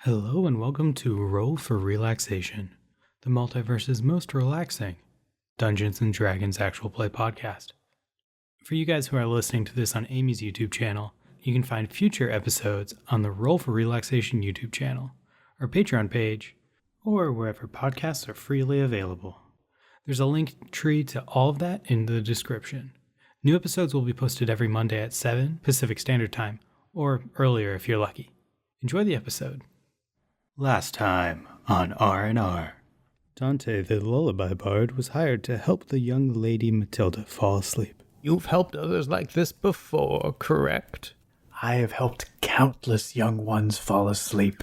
Hello and welcome to Roll for Relaxation, the multiverse's most relaxing Dungeons & Dragons actual play podcast. For you guys who are listening to this on Amy's YouTube channel, you can find future episodes on the Roll for Relaxation YouTube channel, our Patreon page, or wherever podcasts are freely available. There's a link tree to all of that in the description. New episodes will be posted every Monday at 7 Pacific Standard Time, or earlier if you're lucky. Enjoy the episode. Last time on R&R. Dante, the lullaby bard, was hired to help the young lady Matilda fall asleep. You've helped others like this before, correct? I have helped countless young ones fall asleep,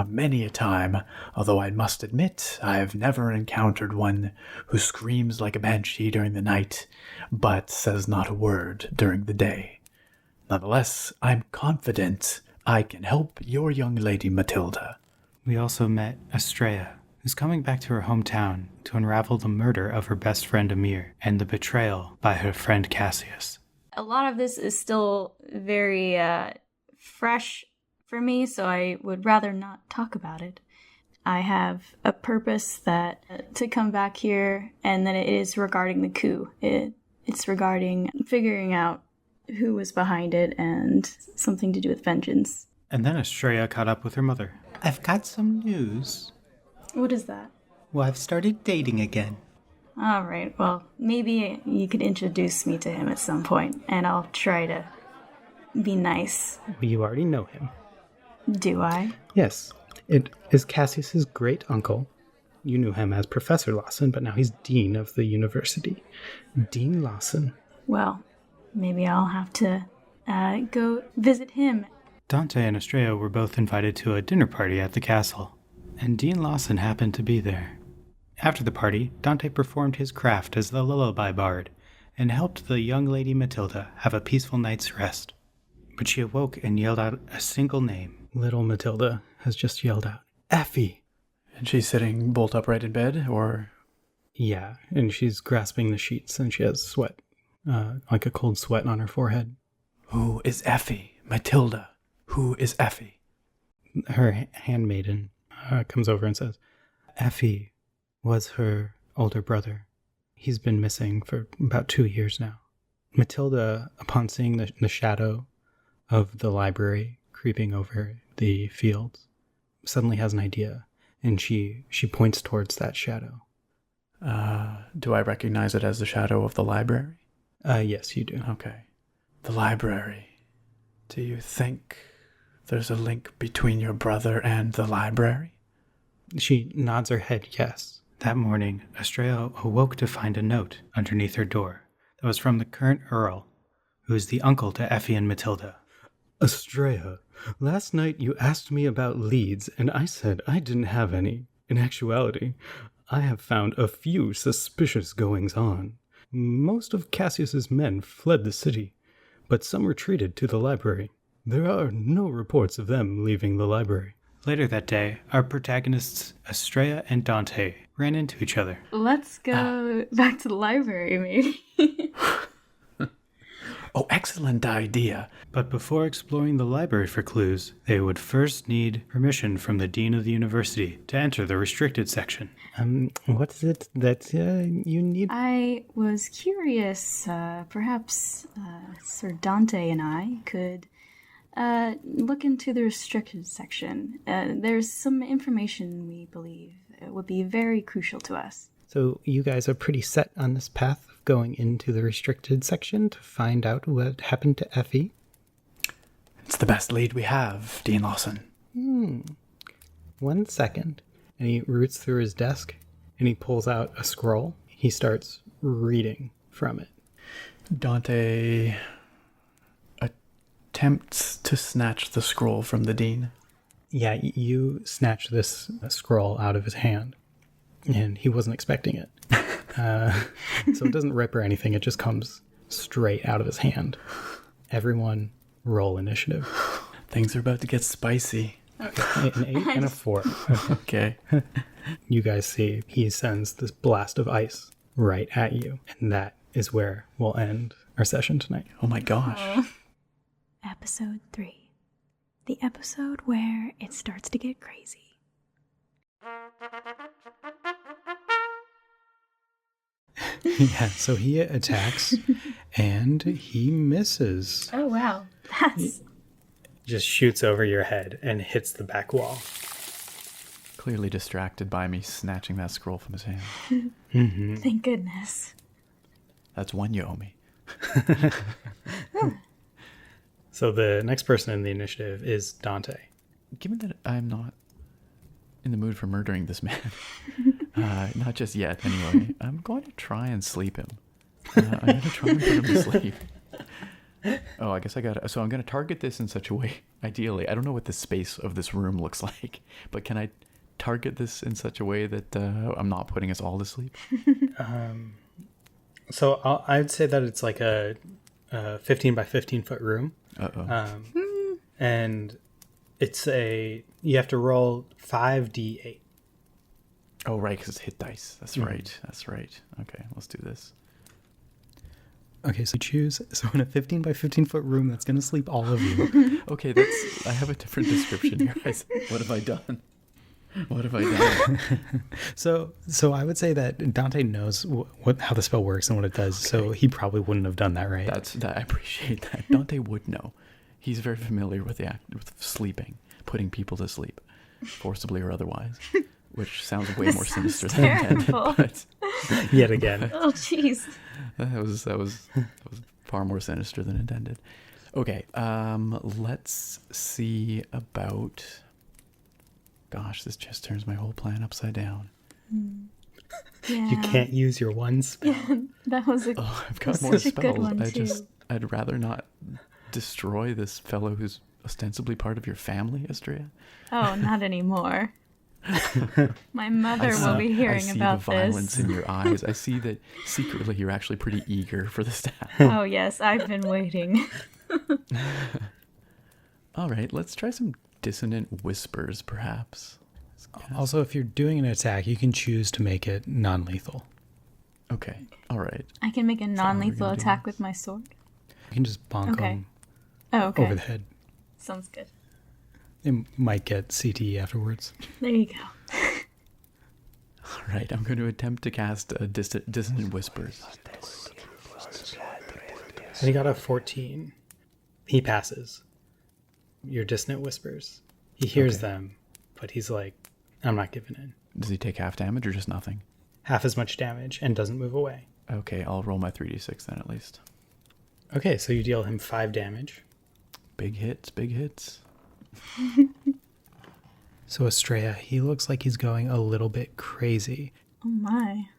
many a time, although I must admit I have never encountered one who screams like a banshee during the night, but says not a word during the day. Nonetheless, I'm confident I can help your young lady Matilda. We also met Astraea, who's coming back to her hometown to unravel the murder of her best friend Amir and the betrayal by her friend Cassius. A lot of this is still very fresh for me, so I would rather not talk about it. I have a purpose to come back here, and then it is regarding the coup. It's regarding figuring out who was behind it and something to do with vengeance. And then Astraea caught up with her mother. I've got some news. What is that? Well, I've started dating again. All right, well, maybe you could introduce me to him at some point, and I'll try to be nice. You already know him. Do I? Yes. It is Cassius's great uncle. You knew him as Professor Lawson, but now he's Dean of the university. Dean Lawson. Well, maybe I'll have to go visit him. Dante and Astraea were both invited to a dinner party at the castle, and Dean Lawson happened to be there. After the party, Dante performed his craft as the lullaby bard and helped the young lady Matilda have a peaceful night's rest. But she awoke and yelled out a single name. Little Matilda has just yelled out, Effie! And she's sitting bolt upright in bed, or? Yeah, and she's grasping the sheets and she has sweat, like a cold sweat on her forehead. Who is Effie? Matilda. Who is Effie? Her handmaiden comes over and says, Effie was her older brother. He's been missing for about 2 years now. Matilda, upon seeing the shadow of the library creeping over the fields, suddenly has an idea, and she points towards that shadow. Do I recognize it as the shadow of the library? Yes, you do. Okay. The library. Do you think there's a link between your brother and the library? She nods her head yes. That morning, Astraea awoke to find a note underneath her door that was from the current Earl, who is the uncle to Effie and Matilda. Astraea, last night you asked me about leads, and I said I didn't have any. In actuality, I have found a few suspicious goings-on. Most of Cassius's men fled the city, but some retreated to the library. There are no reports of them leaving the library. Later that day, our protagonists, Astraea and Dante, ran into each other. Let's go back to the library, maybe. Oh, excellent idea. But before exploring the library for clues, they would first need permission from the dean of the university to enter the restricted section. What is it that you need? I was curious, perhaps Sir Dante and I could look into the restricted section. There's some information we believe would be very crucial to us. So you guys are pretty set on this path of going into the restricted section to find out what happened to Effie? It's the best lead we have, Dean Lawson. 1 second. And he roots through his desk and he pulls out a scroll. He starts reading from it. Dante attempts to snatch the scroll from the dean. Yeah, you snatch this scroll out of his hand. And he wasn't expecting it. So it doesn't rip or anything. It just comes straight out of his hand. Everyone roll initiative. Things are about to get spicy. Okay. An 8 and a 4. Okay. You guys see he sends this blast of ice right at you. And that is where we'll end our session tonight. Oh my gosh. Episode 3. The episode where it starts to get crazy. Yeah, so he attacks and he misses. Oh, wow. That's... Just shoots over your head and hits the back wall. Clearly distracted by me snatching that scroll from his hand. Mm-hmm. Thank goodness. That's one you owe me. So the next person in the initiative is Dante. Given that I'm not in the mood for murdering this man, not just yet anyway, I'm going to try and sleep him. I'm going to try and put him to sleep. Oh, I guess I got it. So I'm going to target this in such a way, ideally. I don't know what the space of this room looks like, but can I target this in such a way that I'm not putting us all to sleep? So I'd say that it's like a 15 by 15 foot room. Uh-oh. And you have to roll 5d8. Oh, right, because it's hit dice. That's right. That's right. Okay, let's do this. Okay, so choose. So in a 15 by 15 foot room, that's going to sleep all of you. Okay, I have a different description here, guys. What have I done? What have I done? So I would say that Dante knows how the spell works and what it does. Okay. So he probably wouldn't have done that, right? I appreciate that. Dante would know. He's very familiar with the act with sleeping, putting people to sleep, forcibly or otherwise, which sounds way more sinister than intended. But yet again. Oh, jeez. That was far more sinister than intended. Okay, let's see about. Gosh, this just turns my whole plan upside down. Yeah. You can't use your one spell. Yeah, that was I've got more such a good spells. one, I'd rather not destroy this fellow who's ostensibly part of your family, Astraea. Oh, not anymore. My mother will be hearing about this. I see the violence in your eyes. I see that secretly you're actually pretty eager for the stab. Oh, yes, I've been waiting. All right, let's try some dissonant whispers, perhaps. Also, if you're doing an attack, you can choose to make it non-lethal. Okay, all right. I can make a non-lethal attack with my sword. You can just bonk them over the head. Sounds good. It might get CTE afterwards. There you go. All right, I'm going to attempt to cast a dissonant whispers. And he got a 14. He passes. Your dissonant whispers. He hears them, but he's like, I'm not giving in. Does he take half damage or just nothing? Half as much damage and doesn't move away. Okay, I'll roll my 3d6 then at least. Okay, so you deal him 5 damage. Big hits, big hits. So Astraea, he looks like he's going a little bit crazy. Oh my.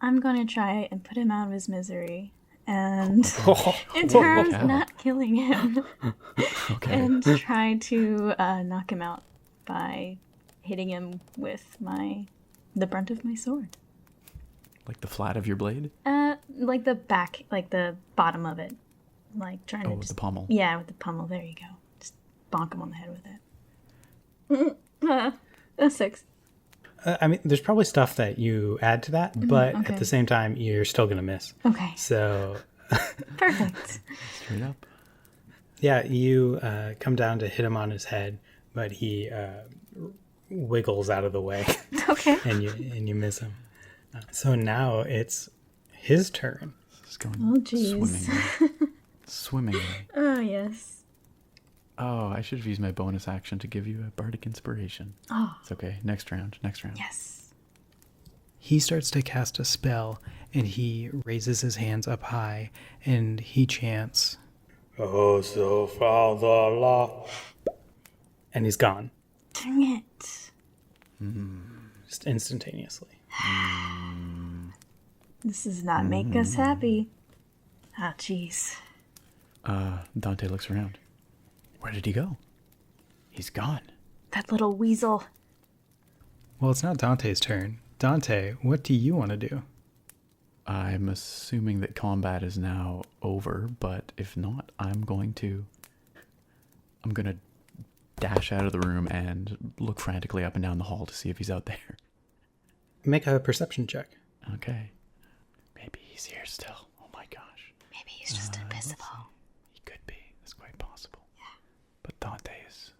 I'm going to try and put him out of his misery. And in terms of not killing him, and try to knock him out by hitting him with the brunt of my sword. Like the flat of your blade? Like the back, like the bottom of it. Like trying to with the pommel. Yeah, with the pommel. There you go. Just bonk him on the head with it. A 6. I mean, there's probably stuff that you add to that, but at the same time, you're still going to miss. Okay. So. Perfect. Straight up. Yeah, you come down to hit him on his head, but he wiggles out of the way. Okay. and you miss him. So now it's his turn. This is going jeez. swimmingly. Oh, yes. Oh, I should have used my bonus action to give you a bardic inspiration. Oh. It's okay. Next round. Yes. He starts to cast a spell, and he raises his hands up high, and he chants, Oh, so Father Law. And he's gone. Dang it. Just instantaneously. This does not make us happy. Ah, jeez. Dante looks around. Where did he go? He's gone. That little weasel. Well, it's not Dante's turn. Dante, what do you want to do? I'm assuming that combat is now over, but if not, I'm going to dash out of the room and look frantically up and down the hall to see if he's out there. Make a perception check. Okay. Maybe he's here still. Oh my gosh. Maybe he's just invisible. He could be. That's quite possible. Yeah. But Dante is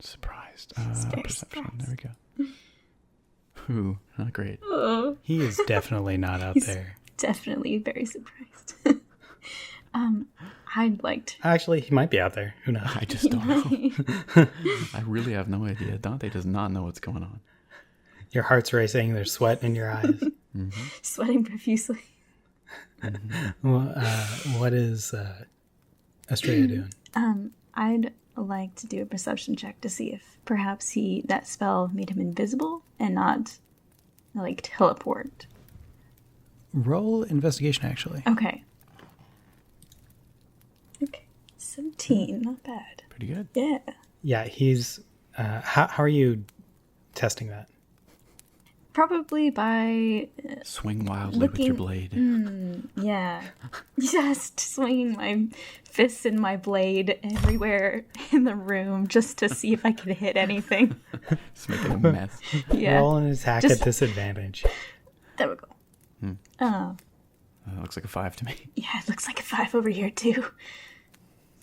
Surprised. Very Perception. surprised. There we go. Ooh, not great. Oh, He is definitely not out He's- there. definitely very surprised. I'd like to. Actually, he might be out there. Who knows? I just don't know. I really have no idea. Dante does not know what's going on. Your heart's racing. There's sweat in your eyes. Sweating profusely. Well, what is Astraea doing? I'd like to do a perception check to see if perhaps that spell made him invisible and not like teleport. Roll investigation, actually. Okay. 17, not bad. Pretty good. Yeah. Yeah, he's. How are you testing that? Probably by Swing wildly with your blade. yeah, just swinging my fists and my blade everywhere in the room just to see if I can hit anything. Just making a mess. Yeah, Roll an attack Just- at disadvantage. there we go. Oh, Looks like a 5 to me. yeah, it looks like a 5 over here too.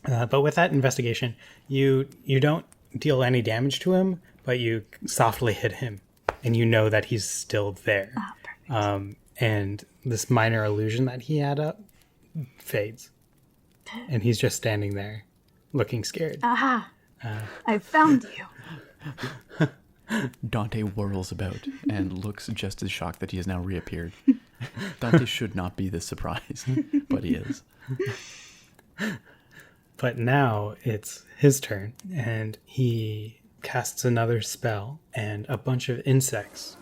But with that investigation, you don't deal any damage to him, but you softly hit him, and you know that he's still there. Oh, perfect. And this minor illusion that he had up fades, and he's just standing there, looking scared. Aha! I found you. Dante whirls about and looks just as shocked that he has now reappeared. Dante should not be this surprised, but he is. But now it's his turn, and he casts another spell, and a bunch of insects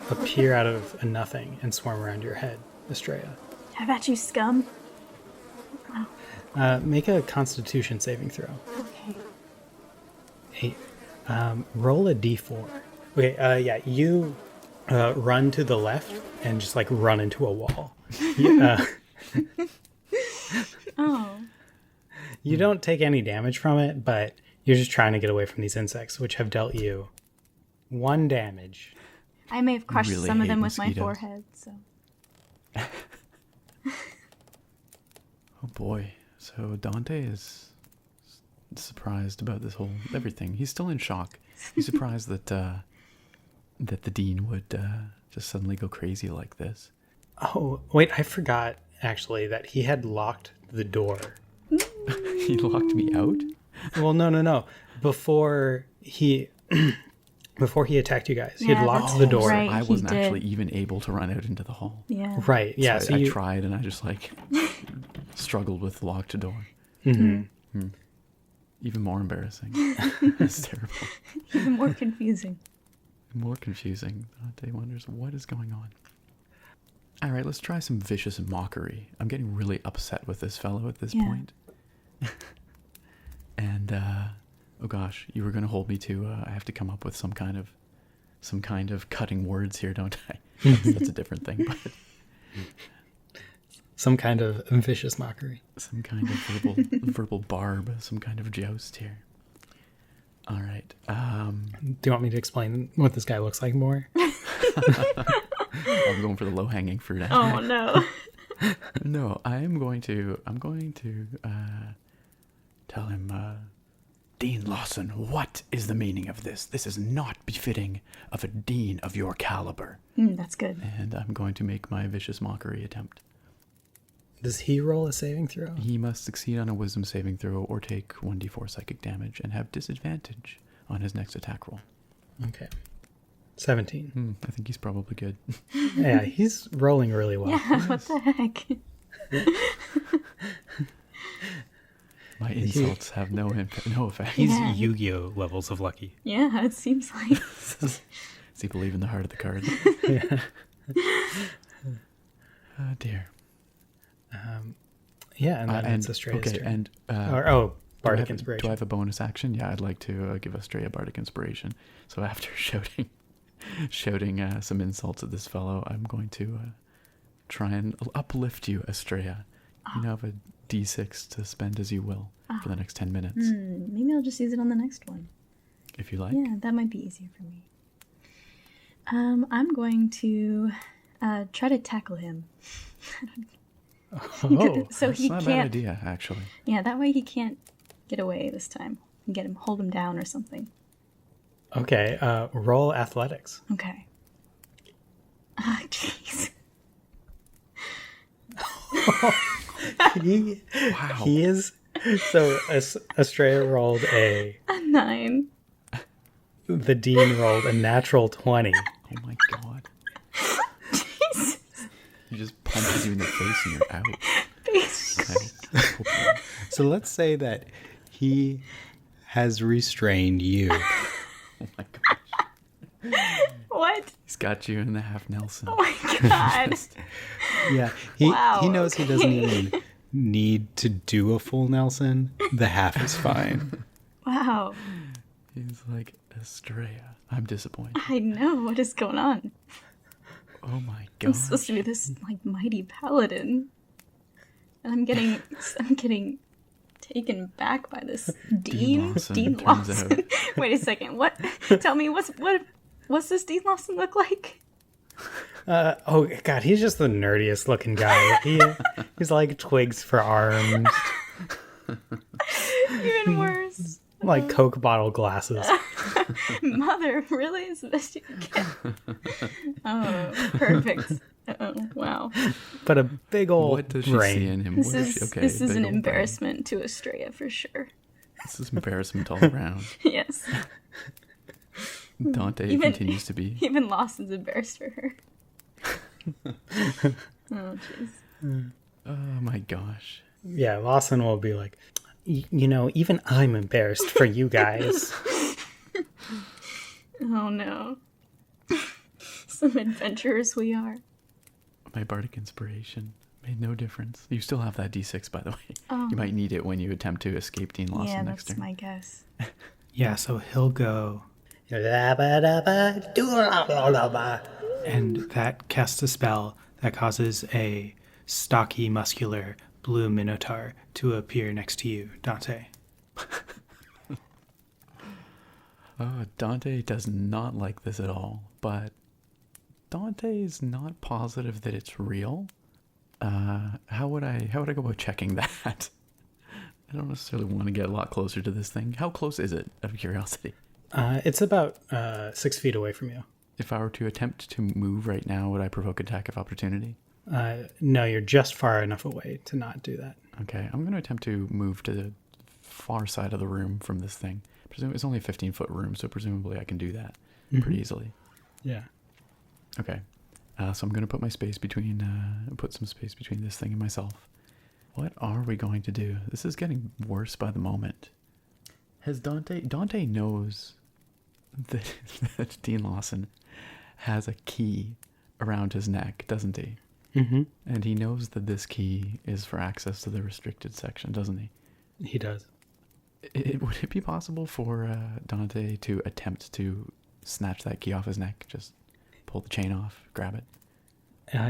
appear out of nothing and swarm around your head, Astraea. How about you, scum? Make a Constitution saving throw. Okay. Roll a d4. Okay, yeah, you run to the left and just like run into a wall. Oh. You don't take any damage from it, but you're just trying to get away from these insects, which have dealt you 1 damage. I may have crushed Really some of them hate with my mosquitoes. forehead, so. Oh boy. So Dante is surprised about this whole everything. He's still in shock. He's surprised that that the dean would just suddenly go crazy like this. Oh, wait, I forgot actually that he had locked the door. He locked me out? Well, no. Before he attacked you guys, he Yeah, had locked that's the door. right. I he wasn't did. actually even able to run out into the hall. Yeah. Right, yeah. So So, I you, tried and I just like struggled with the locked door. Even more embarrassing. It's terrible. Even more confusing. More confusing. Dante wonders what is going on. All right, let's try some vicious mockery. I'm getting really upset with this fellow at this Yeah. point. And oh gosh, you were going to hold me to. I have to come up with some kind of cutting words here, don't I? That's a different thing, but some kind of vicious mockery. some kind of verbal barb, some kind of joust here. All right. Do you want me to explain what this guy looks like more? I'm going for the low-hanging fruit. Oh no. No, I'm going to tell him, Dean Lawson, what is the meaning of this? This is not befitting of a dean of your caliber. That's good. And I'm going to make my vicious mockery attempt. Does he roll a saving throw? He must succeed on a wisdom saving throw or take 1d4 psychic damage and have disadvantage on his next attack roll. Okay. 17. I think he's probably good. Yeah, he's rolling really well. Yeah, what the heck? My insults have no effect. He's Yeah. Yu-Gi-Oh levels of lucky. Yeah, it seems like. Does he believe in the heart of the card? Oh dear. Yeah, and then And it's Astraea's okay, turn. and Bardic do I Inspiration. have a bonus action? Yeah, I'd like to give Astraea Bardic Inspiration. So after shouting some insults at this fellow, I'm going to try and uplift you, Astraea. You now have a d6 to spend as you will for the next 10 minutes, Maybe I'll just use it on the next one. if you like. Yeah, that might be easier for me. I'm going to try to tackle him. Oh, So That's he not a bad can't. idea, actually. Yeah, that way he can't get away this time. Hold him down or something. Okay, roll athletics. Okay. Ah, jeez. He is... So Astraea rolled A 9. the dean rolled a natural 20. Oh my god. Jesus. He just punches you in the face and you're out. Okay. So let's say that he has restrained you. Oh my gosh. What? He's got you in the half Nelson. Oh my god. Yeah, he knows he doesn't even need to do a full Nelson. The half is fine. Wow. He's like, Astraea, I'm disappointed. I know. What is going on? Oh my I'm god. supposed to be this like mighty paladin. And I'm getting taken back by this Dean Lawson, Lawson. Wait a second. What? Tell me what's this Dean Lawson look like? Oh god, he's just the nerdiest looking guy. He's like twigs for arms, Even worse. like Coke bottle glasses. Mother, really? Is the best you can get? Oh, perfect. Oh, wow. But a big old What does she brain. see in him? This What is she- okay, this is big an old embarrassment to Astraea for sure. brain. This is embarrassment all around. Yes. Dante continues to be. Even Lawson's embarrassed for her. Oh, jeez. Oh my gosh. Yeah, Lawson will be like, you know, even I'm embarrassed for you guys. Oh no. Some adventurers we are. My bardic inspiration made no difference. You still have that D6, by the way. Oh. You might need it when you attempt to escape Dean Lawson Yeah, next that's turn. my guess. Yeah, so he'll go, and that casts a spell that causes a stocky, muscular blue minotaur to appear next to you, Dante. Oh, Dante does not like this at all, but Dante is not positive that it's real. How would I go about checking that? I don't necessarily want to get a lot closer to this thing. How close is it, out of curiosity? It's about 6 feet away from you. If I were to attempt to move right now, would I provoke attack of opportunity? No, you're just far enough away to not do that. Okay, I'm going to attempt to move to the far side of the room from this thing. It's only a 15-foot room, so presumably I can do that pretty easily. Yeah. Okay, so I'm going to put some space between this thing and myself. What are we going to do? This is getting worse by the moment. Has Dante knows that Dean Lawson has a key around his neck, doesn't he? Mm-hmm. And he knows that this key is for access to the restricted section, doesn't he? He does. Would it be possible for Dante to attempt to snatch that key off his neck? Just pull the chain off, grab it?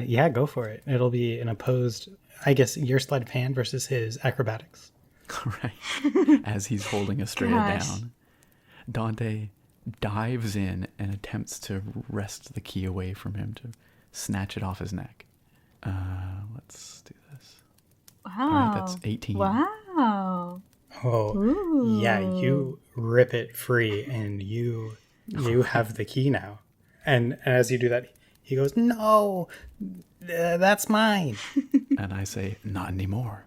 Yeah, go for it. It'll be an opposed, I guess, your sleight of hand versus his acrobatics. Right. As he's holding Astraea Gosh. down, Dante dives in and attempts to wrest the key away from him to snatch it off his neck. Let's do this. Wow. All right, that's 18. Wow. Oh, Ooh. yeah, you rip it free and you have the key now. And as you do that, he goes, no, that's mine. And I say, not anymore.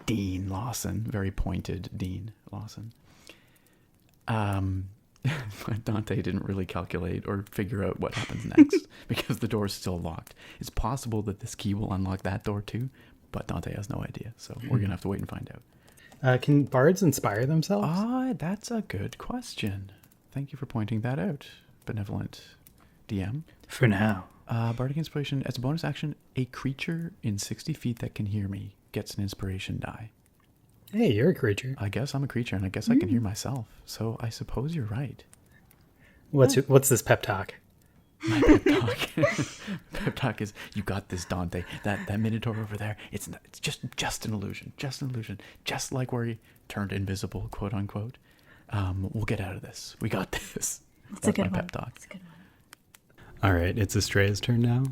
Dean Lawson, very pointed Dean Lawson. Dante didn't really calculate or figure out what happens next because the door is still locked. It's possible that this key will unlock that door too, but Dante has no idea. So we're going to have to wait and find out. Can bards inspire themselves? That's a good question. Thank you for pointing that out, benevolent DM. For now. Bardic Inspiration, as a bonus action, a creature in 60 feet that can hear me gets an inspiration die. Hey, you're a creature. I guess I'm a creature, and I guess I can hear myself. So I suppose you're right. What's this pep talk? My pep talk. Pep talk is, you got this, Dante. That minotaur over there, it's just an illusion. Just an illusion. Just like where he turned invisible, quote unquote. We'll get out of this. We got this. That's a good my one. pep talk. That's a good one. All right, it's Astraea's turn now.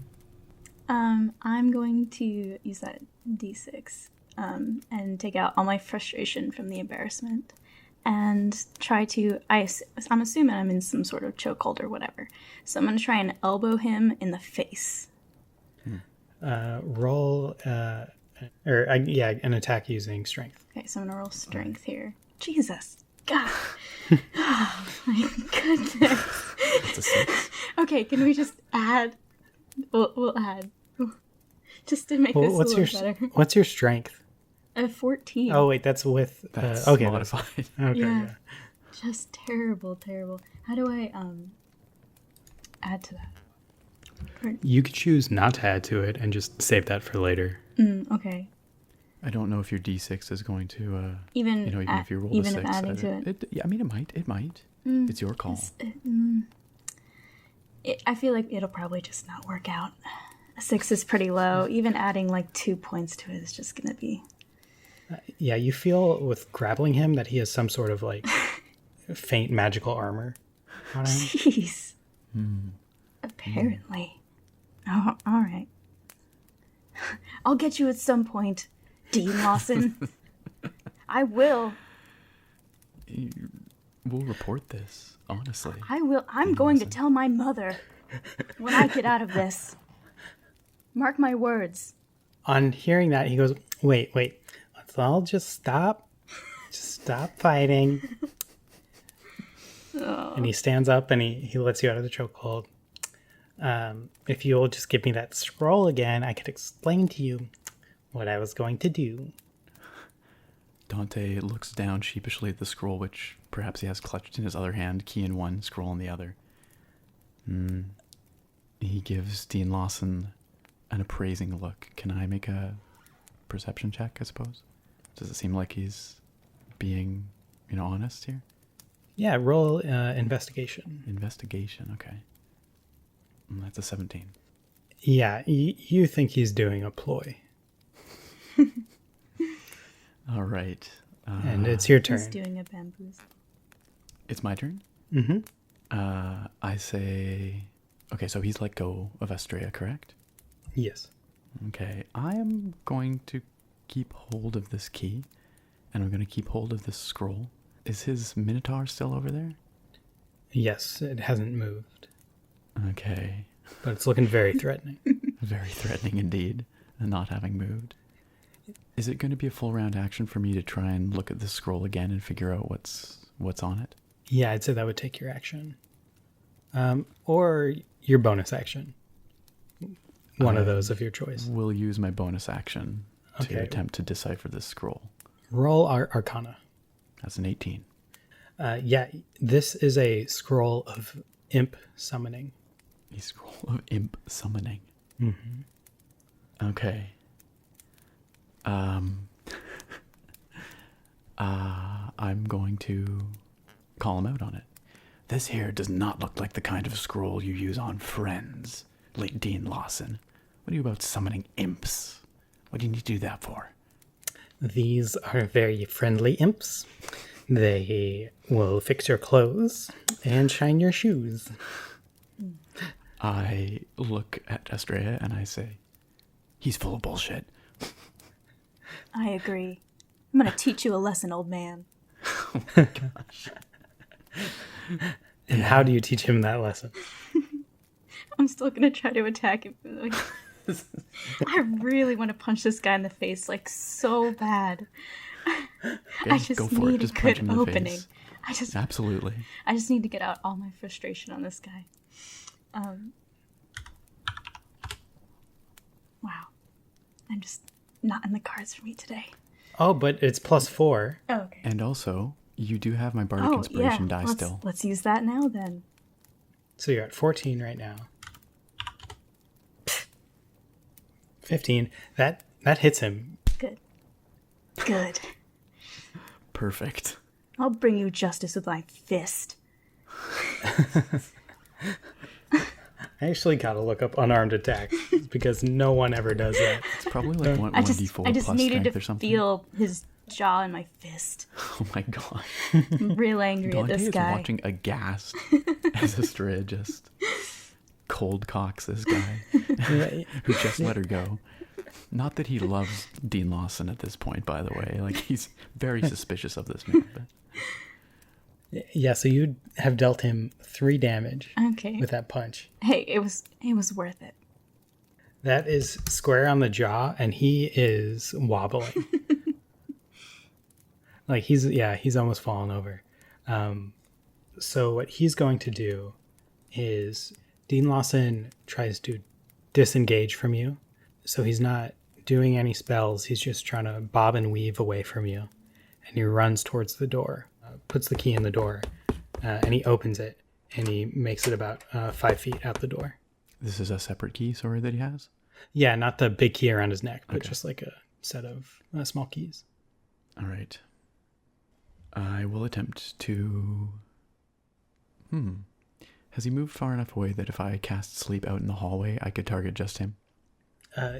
I'm going to use that D6 and take out all my frustration from the embarrassment. and try to. I'm assuming I'm in some sort of chokehold or whatever. So I'm going to try and elbow him in the face. Roll, an attack using strength. Okay, so I'm going to roll strength here. Jesus. God. Oh, my goodness. That's a 6. Okay, can we just add? We'll add. Just to make this a little better. What's your strength? 14. Oh, wait, that's with... That's okay, modified. Okay, Yeah. Just terrible. How do I add to that? You could choose not to add to it and just save that for later. Okay. I don't know if your D6 is going to, Even even if you roll a even 6. if adding to it. I mean, it might. It's your call. I feel like it'll probably just not work out. A 6 is pretty low. Even adding like 2 points to it is just going to be... Yeah, you feel with grappling him that he has some sort of like faint magical armor on him. Jeez. Apparently. Oh, all right. I'll get you at some point, Dean Lawson. I will. We'll report this, honestly. I will. I'm going to tell my mother when I get out of this. Mark my words. On hearing that, he goes, wait, let's all just stop. Just stop fighting. And he stands up and he lets you out of the chokehold. If you'll just give me that scroll again, I could explain to you what I was going to do. Dante looks down sheepishly at the scroll, which perhaps he has clutched in his other hand, key in one, scroll in the other. He gives Dean Lawson an appraising look. Can I make a perception check, I suppose? Does it seem like he's being, honest here? Yeah, roll investigation. Investigation, okay. That's a 17. Yeah, you think he's doing a ploy. All right. And it's your turn. He's doing a bamboozle. It's my turn? Mm-hmm. I say... Okay, so he's let go of Astraea, correct? Yes. Okay, I am going to keep hold of this key, and I'm going to keep hold of this scroll. Is his Minotaur still over there? Yes, it hasn't moved. Okay. But it's looking very threatening. Very threatening indeed, and not having moved. Is it going to be a full round action for me to try and look at this scroll again and figure out what's on it? Yeah, I'd say that would take your action. Or your bonus action. One of those of your choice. We'll use my bonus action to Okay. attempt to decipher this scroll. Roll Arcana. That's an 18. Yeah, this is a scroll of imp summoning. A scroll of imp summoning. Mm-hmm. Okay. I'm going to call him out on it. This here does not look like the kind of scroll you use on friends, late Dean Lawson. What are you about summoning imps? What do you need to do that for? These are very friendly imps. They will fix your clothes and shine your shoes. I look at Astraea and I say, he's full of bullshit. I agree. I'm going to teach you a lesson, old man. Oh my gosh. And how do you teach him that lesson? I'm still going to try to attack him. I really want to punch this guy in the face, like, so bad. Okay, I just go for it. need Just a punch good him in the opening. face. I Absolutely. just need to get out all my frustration on this guy. Wow. I'm just not in the cards for me today. Oh, but it's +4. Oh, okay. And also, you do have my bardic inspiration die still. Let's use that now then. So you're at 14 right now. 15. That hits him. Good. Good. Perfect. I'll bring you justice with my fist. I actually gotta look up unarmed attack because no one ever does that. It's probably like I 1d4 just plus needed strength to or something. feel his jaw in my fist. Oh my god. I'm real angry Dante at this is guy. watching aghast as Astraea just cold cocks this guy who just let her go. Not that he loves Dean Lawson at this point, by the way. Like, he's very suspicious of this man. But Yeah, so you have dealt him 3 damage Okay. with that punch. Hey, it was worth it. That is square on the jaw, and he is wobbling. Like he's almost fallen over. So what he's going to do is Dean Lawson tries to disengage from you. So he's not doing any spells. He's just trying to bob and weave away from you. And he runs towards the door, puts the key in the door, and he opens it, and he makes it about 5 feet out the door. This is a separate key, sorry, that he has? Yeah, not the big key around his neck, but Okay. just like a set of small keys. All right. I will attempt to... Has he moved far enough away that if I cast sleep out in the hallway, I could target just him?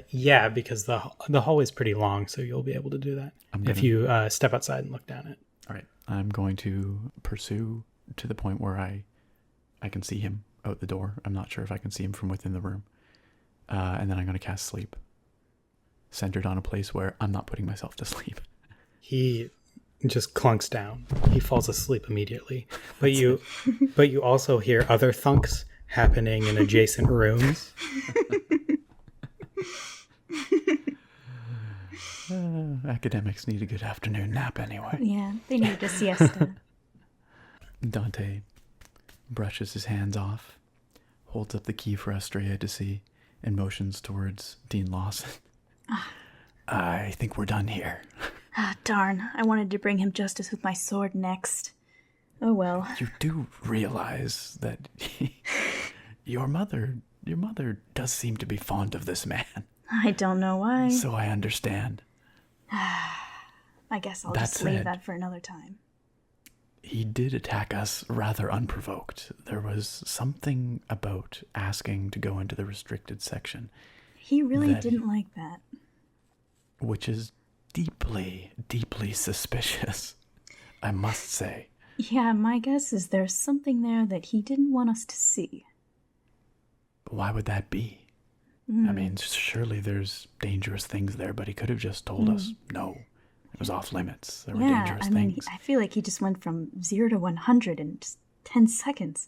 Yeah, because the hallway's pretty long, so you'll be able to do that if you step outside and look down it. All right. I'm going to pursue to the point where I can see him out the door. I'm not sure if I can see him from within the room. And then I'm going to cast sleep, centered on a place where I'm not putting myself to sleep. He just clunks down. He falls asleep immediately. But you also hear other thunks happening in adjacent rooms. Academics need a good afternoon nap anyway. Yeah, they need a siesta. Dante brushes his hands off, holds up the key for Astraea to see, and motions towards Dean Lawson. I think we're done here. Ah, darn. I wanted to bring him justice with my sword next. Oh well. You do realize that your mother does seem to be fond of this man. I don't know why. So I understand. I guess I'll That just leave said- that for another time. He did attack us rather unprovoked. There was something about asking to go into the restricted section, He really that- didn't like that. which is deeply, deeply suspicious, I must say. Yeah, my guess is there's something there that he didn't want us to see. But why would that be? I mean, surely there's dangerous things there, but he could have just told us, no, it was off limits. There were Yeah, dangerous I mean, things. I feel like he just went from 0 to 100 in just 10 seconds.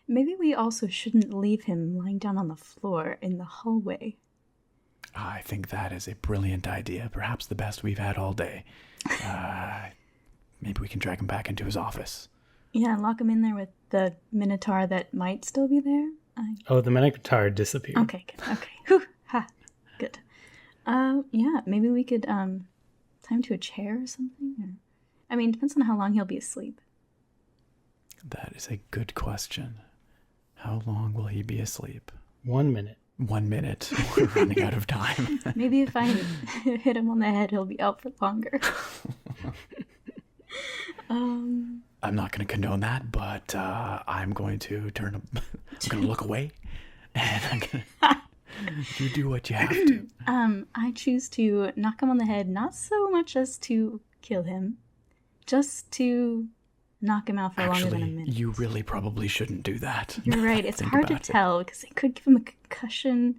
Maybe we also shouldn't leave him lying down on the floor in the hallway. I think that is a brilliant idea, perhaps the best we've had all day. Maybe we can drag him back into his office. Yeah, lock him in there with the Minotaur that might still be there. Oh, the Minotaur disappeared. Okay, good. Okay. Whew, ha, good. Yeah, maybe we could tie him to a chair or something. Or... I mean, depends on how long he'll be asleep. That is a good question. How long will he be asleep? 1 minute. 1 minute. We're running out of time. Maybe if I hit him on the head, he'll be out for longer. I'm not going to condone that, but I'm going to I'm going to look away, and I'm going to... You do what you have to. I choose to knock him on the head, not so much as to kill him, just to knock him out for longer than a Actually, minute. you really probably shouldn't do that. You're right. It's Think hard to about it. tell because it could give him a concussion.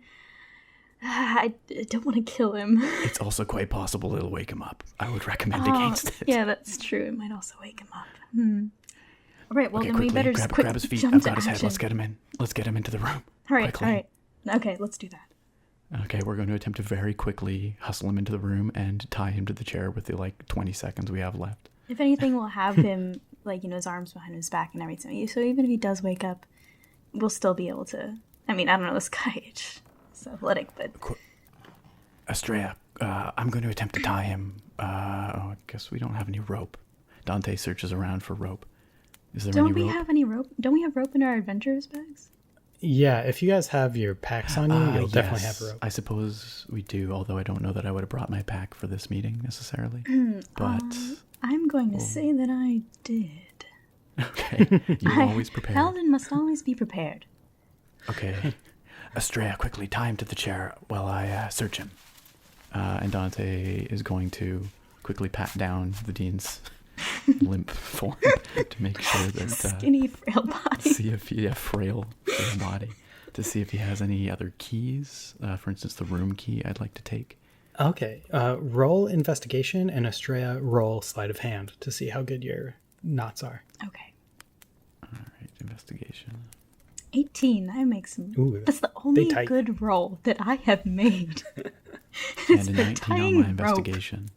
I don't want to kill him. It's also quite possible it'll wake him up. I would recommend against it. Yeah, that's true. It might also wake him up. All right, well, Okay, then quickly, we better just grab his feet. jump I've to got his head. action. Let's get him in. Let's get him into the room. All right, quickly. all right. Okay, let's do that. Okay, we're going to attempt to very quickly hustle him into the room and tie him to the chair with the 20 seconds we have left. If anything, we'll have him, his arms behind his back and everything. So even if he does wake up, we'll still be able to... I mean, I don't know, this guy is so athletic, but... Astraea, I'm going to attempt to tie him. I guess we don't have any rope. Dante searches around for rope. Is there any Don't we rope? have any rope? Don't we have rope in our adventurers bags? Yeah, if you guys have your packs on you, you'll definitely have yes, rope. I suppose we do, although I don't know that I would have brought my pack for this meeting necessarily. But, I'm going to say that I did. okay, you're always prepared. Paladin must always be prepared. Okay. Astraea, quickly tie him to the chair while I search him. And Dante is going to quickly pat down the dean's limp form to make sure that... Skinny, frail body. see if he frail body, to see if he has any other keys. For instance, the room key I'd like to take. Okay, roll investigation, and Astraea roll sleight of hand to see how good your knots are. Okay. Investigation. 18. I make some. Ooh, That's the only type. good roll that I have made. And a 19 on my investigation.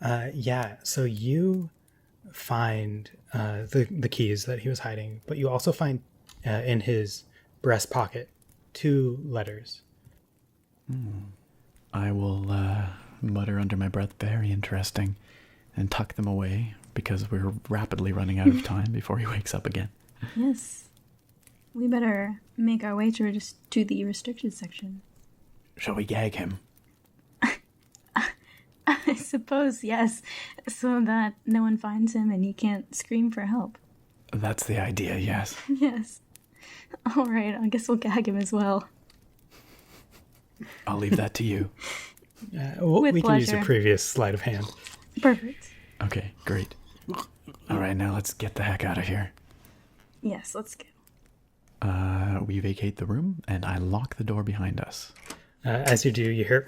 Yeah, so you find the keys that he was hiding, but you also find in his breast pocket 2 letters. I will mutter under my breath, very interesting, and tuck them away because we're rapidly running out of time before he wakes up again. Yes. We better make our way to the restricted section. Shall we gag him? I suppose, yes, so that no one finds him and he can't scream for help. That's the idea, yes. Yes. All right, I guess we'll gag him as well. I'll leave that to you. With we can use pleasure. a previous sleight of hand. Perfect. Okay, great. All right, now let's get the heck out of here. Yes, let's go. We vacate the room, and I lock the door behind us. As you do, you hear...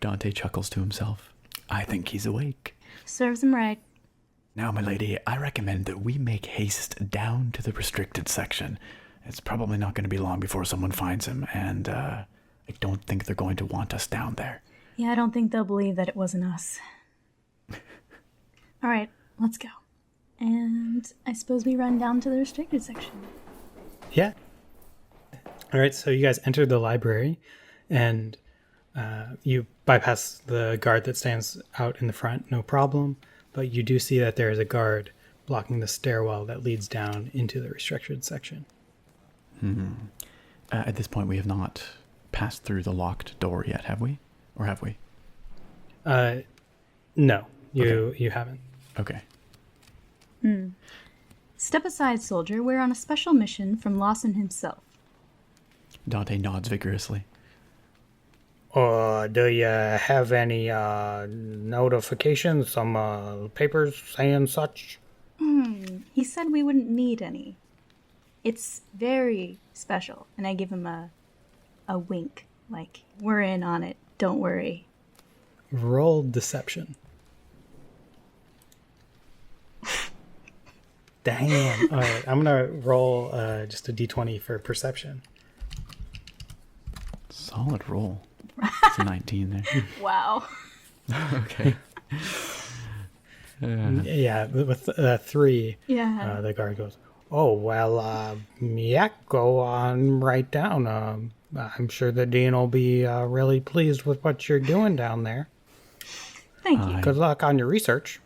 Dante chuckles to himself. I think he's awake. Serves him right. Now, my lady, I recommend that we make haste down to the restricted section. It's probably not going to be long before someone finds him, and I don't think they're going to want us down there. Yeah, I don't think they'll believe that it wasn't us. All right, let's go. And I suppose we run down to the restricted section. Yeah. All right, so you guys enter the library, and you bypass the guard that stands out in the front, no problem. But you do see that there is a guard blocking the stairwell that leads down into the restricted section. At this point, we have not passed through the locked door yet, have we? Or have we? No, you haven't. Okay. Step aside, soldier. We're on a special mission from Lawson himself. Dante nods vigorously. Do you have any notifications, some papers saying such? He said we wouldn't need any. It's very special. And I give him a wink. Like, we're in on it. Don't worry. Roll deception. Damn. All right, I'm going to roll just a d20 for perception. Solid roll. It's a 19 there. Wow. Okay. Yeah, with 3, Yeah. the guard goes, oh, well, yeah, go on right down. I'm sure the dean will be really pleased with what you're doing down there. Thank you. Good luck on your research.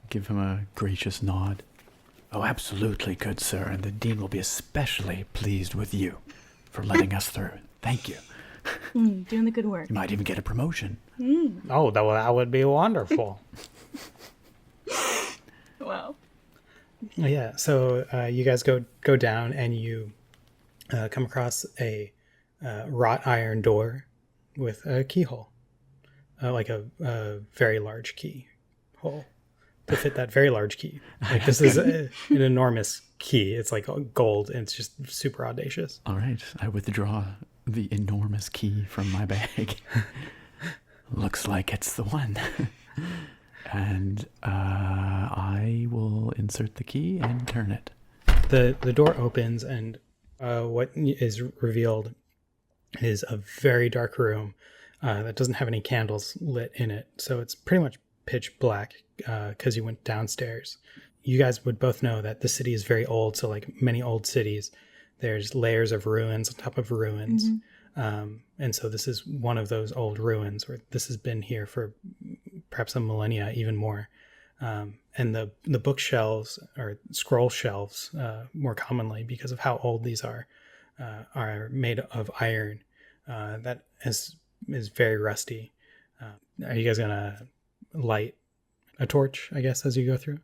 Give him a gracious nod. Oh, absolutely, good sir, and the dean will be especially pleased with you for letting us through. Thank you. Doing the good work. You might even get a promotion. Oh, that would be wonderful. Wow. Yeah, so you guys go down and you come across a wrought iron door with a keyhole, like a very large key hole to fit that very large key. Like this is an enormous key. It's like gold and it's just super audacious. All right, I withdraw the enormous key from my bag. Looks like it's the one. And I will insert the key and turn it. The door opens and what is revealed is a very dark room that doesn't have any candles lit in it. So it's pretty much pitch black because you went downstairs. You guys would both know that the city is very old. So like many old cities, there's layers of ruins on top of ruins. And so this is one of those old ruins where this has been here for perhaps a millennia, even more. And the bookshelves or scroll shelves, more commonly because of how old these are made of iron that is very rusty. Are you guys gonna light a torch, I guess, as you go through,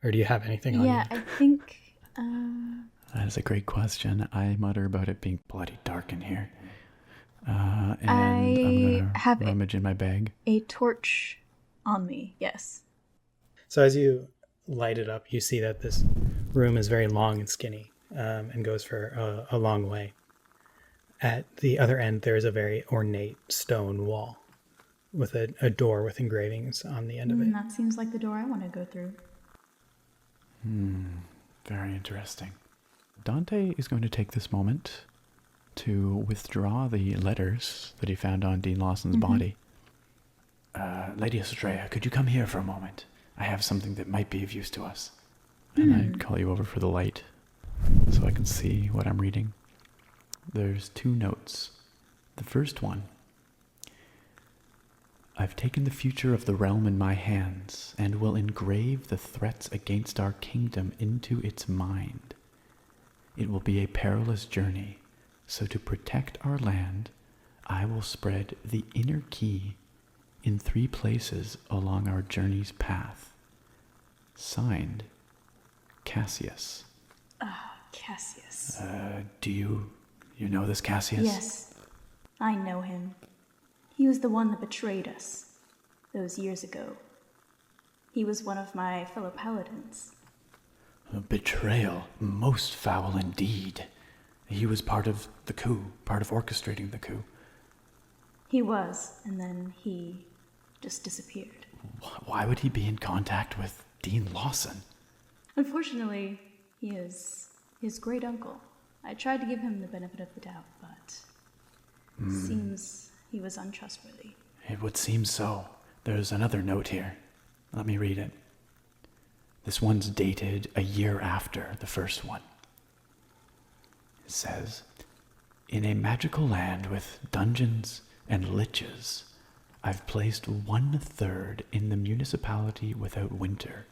or do you have anything on you? Yeah, I think. That is a great question. I mutter about it being bloody dark in here. And I'm going to have rummage in my bag. A torch on me, yes. So as you light it up, you see that this room is very long and skinny and goes for a long way. At the other end, there is a very ornate stone wall. with a door with engravings on the end of it. That seems like the door I want to go through. Very interesting. Dante is going to take this moment to withdraw the letters that he found on Dean Lawson's body. Lady Astraea, could you come here for a moment? I have something that might be of use to us. And I'd call you over for the light so I can see what I'm reading. There's 2 notes. The first one: I've taken the future of the realm in my hands and will engrave the threats against our kingdom into its mind. It will be a perilous journey, so to protect our land, I will spread the inner key in 3 places along our journey's path. Signed, Cassius. Cassius. Do you know this Cassius? Yes, I know him. He was the one that betrayed us those years ago. He was one of my fellow paladins. A betrayal, most foul indeed. He was part of the coup, part of orchestrating the coup. He was, and then he just disappeared. Why would he be in contact with Dean Lawson? Unfortunately, he is his great uncle. I tried to give him the benefit of the doubt, but seems he was untrustworthy. It would seem so. There's another note here. Let me read it. This one's dated a year after the first one. It says, in a magical land with dungeons and liches, I've placed 1/3 in the municipality without winter.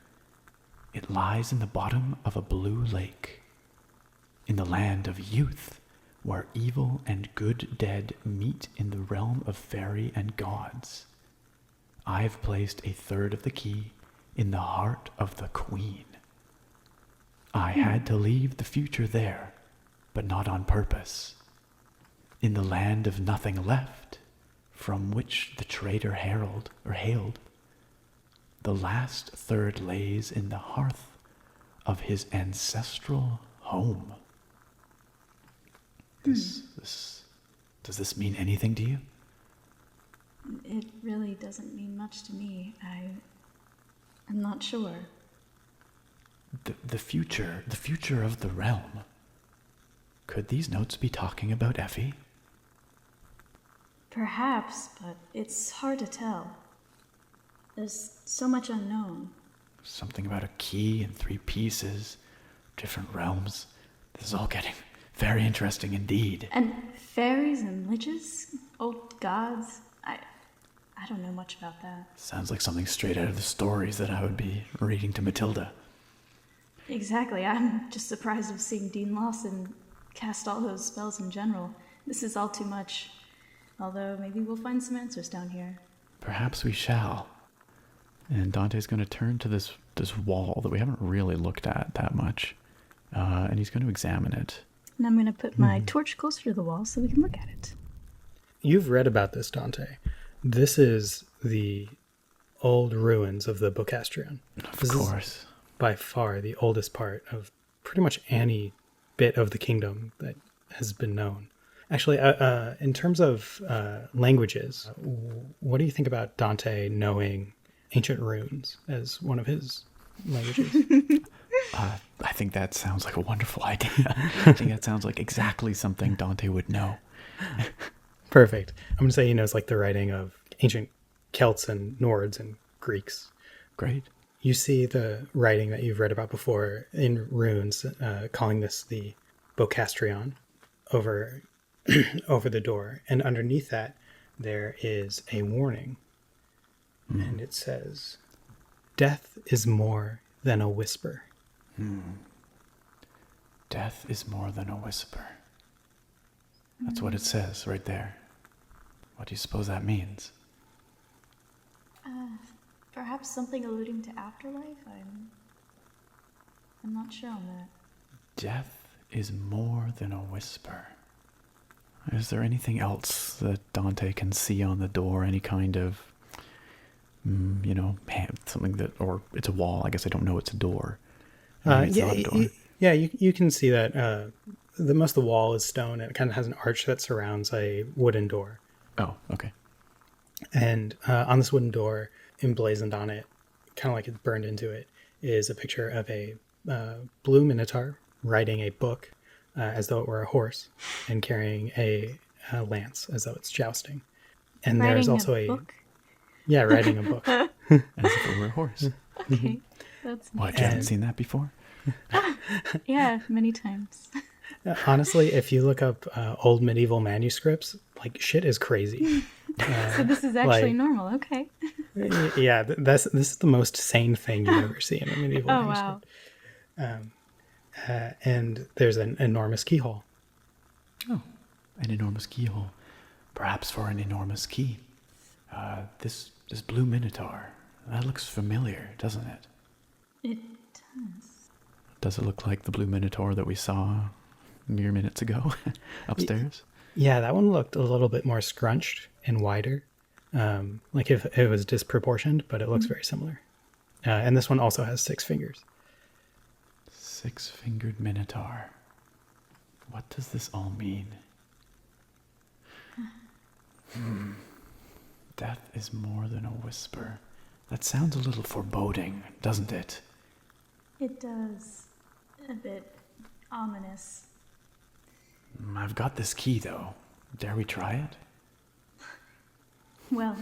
It lies in the bottom of a blue lake, in the land of youth, where evil and good dead meet in the realm of fairy and gods. I've placed 1/3 of the key in the heart of the queen. I had to leave the future there, but not on purpose. In the land of nothing left, from which the traitor hailed, the last 1/3 lays in the hearth of his ancestral home. Does this mean anything to you? It really doesn't mean much to me. I'm not sure. The future of the realm. Could these notes be talking about Effie? Perhaps, but it's hard to tell. There's so much unknown. Something about a key and 3 pieces, different realms. This is all getting very interesting indeed. And fairies and liches? Old gods? I don't know much about that. Sounds like something straight out of the stories that I would be reading to Matilda. Exactly. I'm just surprised of seeing Dean Lawson cast all those spells in general. This is all too much. Although maybe we'll find some answers down here. Perhaps we shall. And Dante's going to turn to this wall that we haven't really looked at that much. And he's going to examine it. And I'm going to put my torch closer to the wall so we can look at it. You've read about this, Dante. This is the old ruins of the Bocastrian. Of course. By far the oldest part of pretty much any bit of the kingdom that has been known. Actually, in terms of languages, what do you think about Dante knowing ancient runes as one of his languages? I think that sounds like a wonderful idea. I think that sounds like exactly something Dante would know. Perfect. I'm going to say he knows like the writing of ancient Celts and Nords and Greeks. Great. You see the writing that you've read about before in runes, calling this the Bocastrian over the door. And underneath that, there is a warning. And it says, death is more than a whisper. Death is more than a whisper. That's what it says right there. What do you suppose that means? Perhaps something alluding to afterlife? I'm not sure on that. Death is more than a whisper. Is there anything else that Dante can see on the door? Any kind of, something that, or it's a wall. I guess I don't know it's a door. It's not a door. You can see that the most of the wall is stone and it kind of has an arch that surrounds a wooden door. Oh, okay. And on this wooden door, emblazoned on it, kind of like it's burned into it, is a picture of a blue minotaur riding a book as though it were a horse and carrying a lance as though it's jousting. And there's Writing also book? Yeah, riding a book. As if it were a horse. Okay, that's What, you haven't seen that before? yeah, many times. Honestly, if you look up old medieval manuscripts, like shit is crazy. So this is actually like- normal. Okay. Yeah, this is the most sane thing you ever see in a medieval Oh wow. manuscript. And there's an enormous keyhole. Oh, an enormous keyhole. Perhaps for an enormous key. This blue minotaur. That looks familiar, doesn't it? It does. Does it look like the blue minotaur that we saw mere minutes ago upstairs? Yeah, that one looked a little bit more scrunched and wider. Like if it was disproportioned, but it looks very similar. And this one also has 6 fingers. 6-fingered minotaur. What does this all mean? Death is more than a whisper. That sounds a little foreboding, doesn't it? It does. A bit ominous. I've got this key, though. Dare we try it? Well,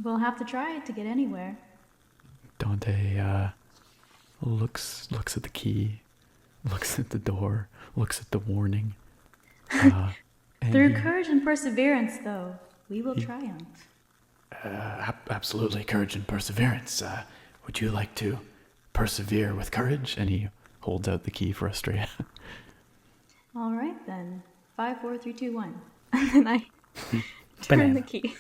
we'll have to try it to get anywhere. Dante looks at the key, looks at the door, looks at the warning. And Through courage and perseverance, though, we will triumph. absolutely, courage and perseverance. Would you like to persevere with courage? And he holds out the key for Astraea. All right then. 5, 4, 3, 2, 1. And then I turn Banana. the key.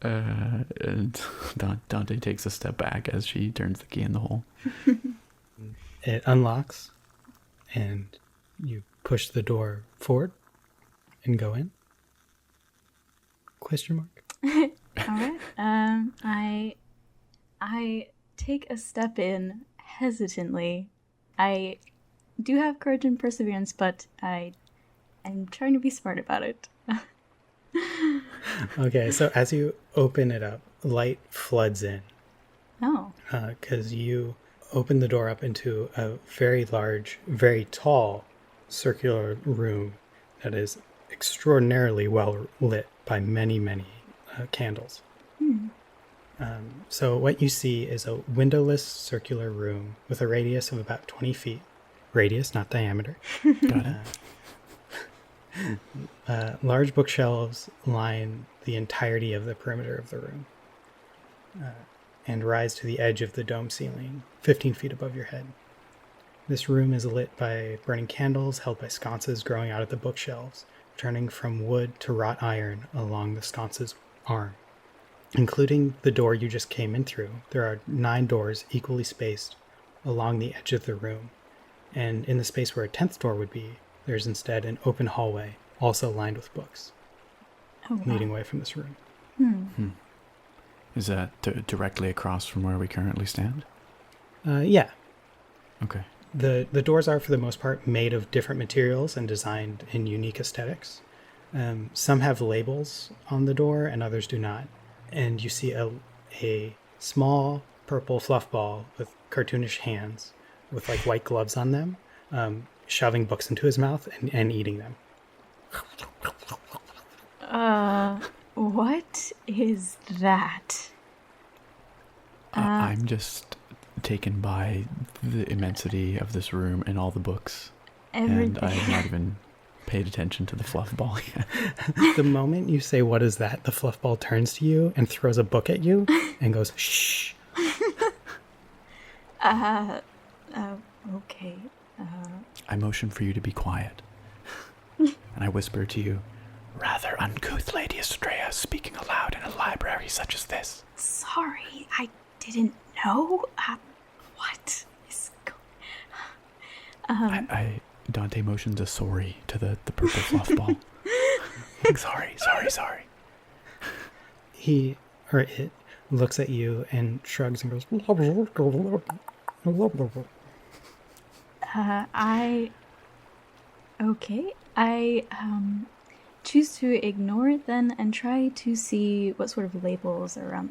And Dante takes a step back as she turns the key in the hole. It unlocks, and you push the door forward and go in. Question mark? All right. I take a step in hesitantly. I do have courage and perseverance, but I'm trying to be smart about it. Okay, so as you open it up, light floods in Oh. because you open the door up into a very large, very tall circular room that is extraordinarily well lit by many, many candles. So what you see is a windowless circular room with a radius of about 20 feet. Radius, not diameter. Got it. Large bookshelves line the entirety of the perimeter of the room and rise to the edge of the dome ceiling, 15 feet above your head. This room is lit by burning candles held by sconces growing out of the bookshelves, turning from wood to wrought iron along the sconce's arm. Including the door you just came in through, there are 9 doors equally spaced along the edge of the room. And in the space where a 10th door would be, there's instead an open hallway, also lined with books, Oh, wow. leading away from this room. Is that directly across from where we currently stand? Yeah, Okay. the doors are for the most part made of different materials and designed in unique aesthetics. Some have labels on the door and others do not. And you see a small purple fluff ball with cartoonish hands with like white gloves on them, shoving books into his mouth and eating them. What is that? I'm just taken by the immensity of this room and all the books. And I have not even paid attention to the fluff ball yet. The moment you say, "What is that?" the fluff ball turns to you and throws a book at you and goes, "Shh." Okay. I motion for you to be quiet. And I whisper to you, "Rather uncouth Lady Astraea speaking aloud in a library such as this." Sorry, I didn't know. What is going... Dante motions a sorry to the purple fluff ball. Sorry. He or it looks at you and shrugs and goes, Okay. I choose to ignore it then and try to see what sort of labels are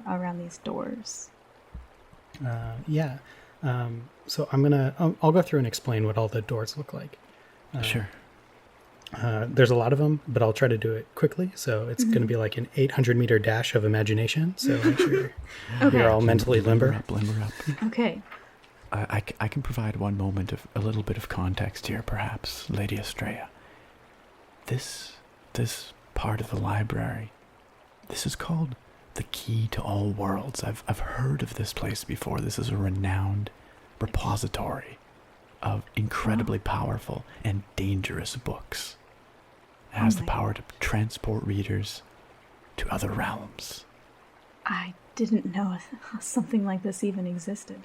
around these doors. So I'll go through and explain what all the doors look like. Sure. There's a lot of them, but I'll try to do it quickly. So it's going to be like an 800-meter dash of imagination. So make sure you're all mentally limber. Limber up. Okay. I can provide one moment of a little bit of context here, perhaps, Lady Astraea. This part of the library, this is called the Key to All Worlds. I've heard of this place before. This is a renowned repository of incredibly powerful and dangerous books. It has the power to transport readers to other realms. I didn't know something like this even existed.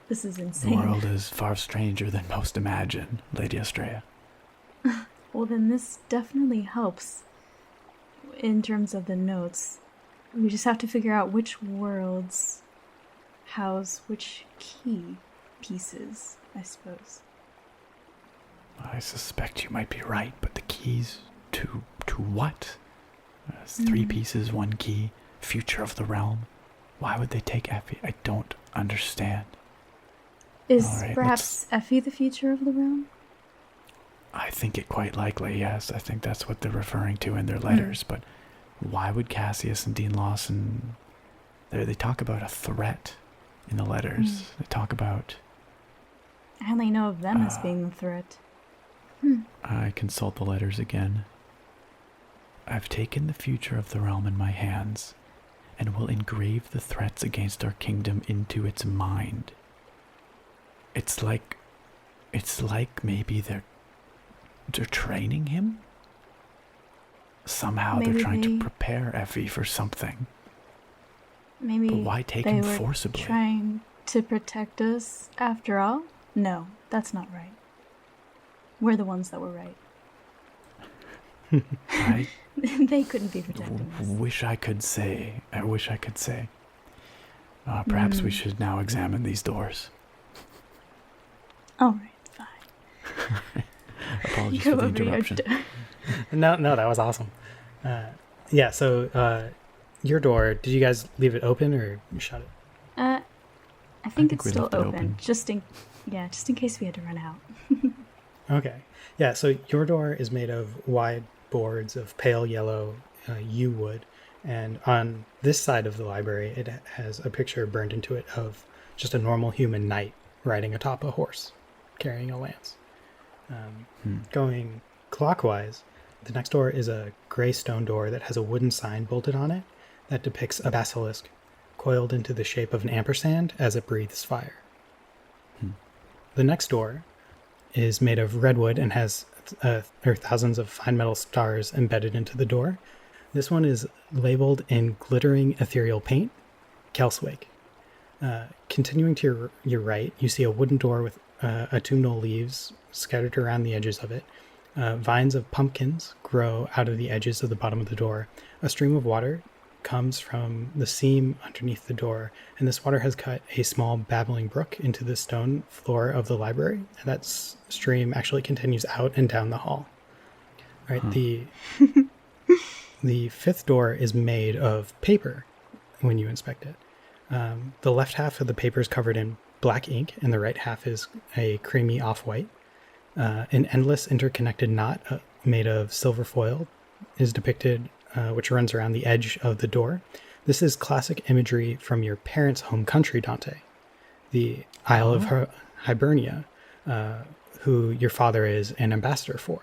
This is insane. The world is far stranger than most imagine, Lady Astraea. Well, then this definitely helps in terms of the notes. We just have to figure out which worlds house which key pieces, I suppose. I suspect you might be right, but the keys to what? It's 3 pieces, 1 key, future of the realm. Why would they take Effie? I don't understand. Is perhaps Effie the future of the realm? I think it quite likely, yes. I think that's what they're referring to in their letters, but why would Cassius and Dean Lawson... They talk about a threat in the letters. They talk about... I only know of them as being the threat. I consult the letters again. I've taken the future of the realm in my hands, and will engrave the threats against our kingdom into its mind. It's like maybe they're training him? Somehow Maybe they're trying to prepare Effie for something. Maybe But why take they him were forcibly? trying to protect us after all? No, that's not right. We're the ones that were right. I They couldn't be protecting us. wish I could say. Perhaps we should now examine these doors. All right, fine. Apologies Go for the over your interruption. No, that was awesome. So your door, did you guys leave it open or shut it? I think it's we still left it open. just in case we had to run out. Okay. Yeah, so your door is made of wide boards of pale yellow yew wood. And on this side of the library, it has a picture burned into it of just a normal human knight riding atop a horse, carrying a lance. Going clockwise, the next door is a gray stone door that has a wooden sign bolted on it that depicts a basilisk coiled into the shape of an ampersand as it breathes fire. The next door is made of redwood and has thousands of fine metal stars embedded into the door. This one is labeled in glittering ethereal paint, Kelswake. Continuing to your right, you see a wooden door with autumnal leaves scattered around the edges of it. Vines of pumpkins grow out of the edges of the bottom of the door. A stream of water comes from the seam underneath the door, and this water has cut a small babbling brook into the stone floor of the library, and that stream actually continues out and down the hall. All right, the fifth door is made of paper when you inspect it. The left half of the paper is covered in black ink, and the right half is a creamy off-white. An endless interconnected knot made of silver foil is depicted, which runs around the edge of the door. This is classic imagery from your parents' home country, Dante, the Isle of Hibernia, who your father is an ambassador for.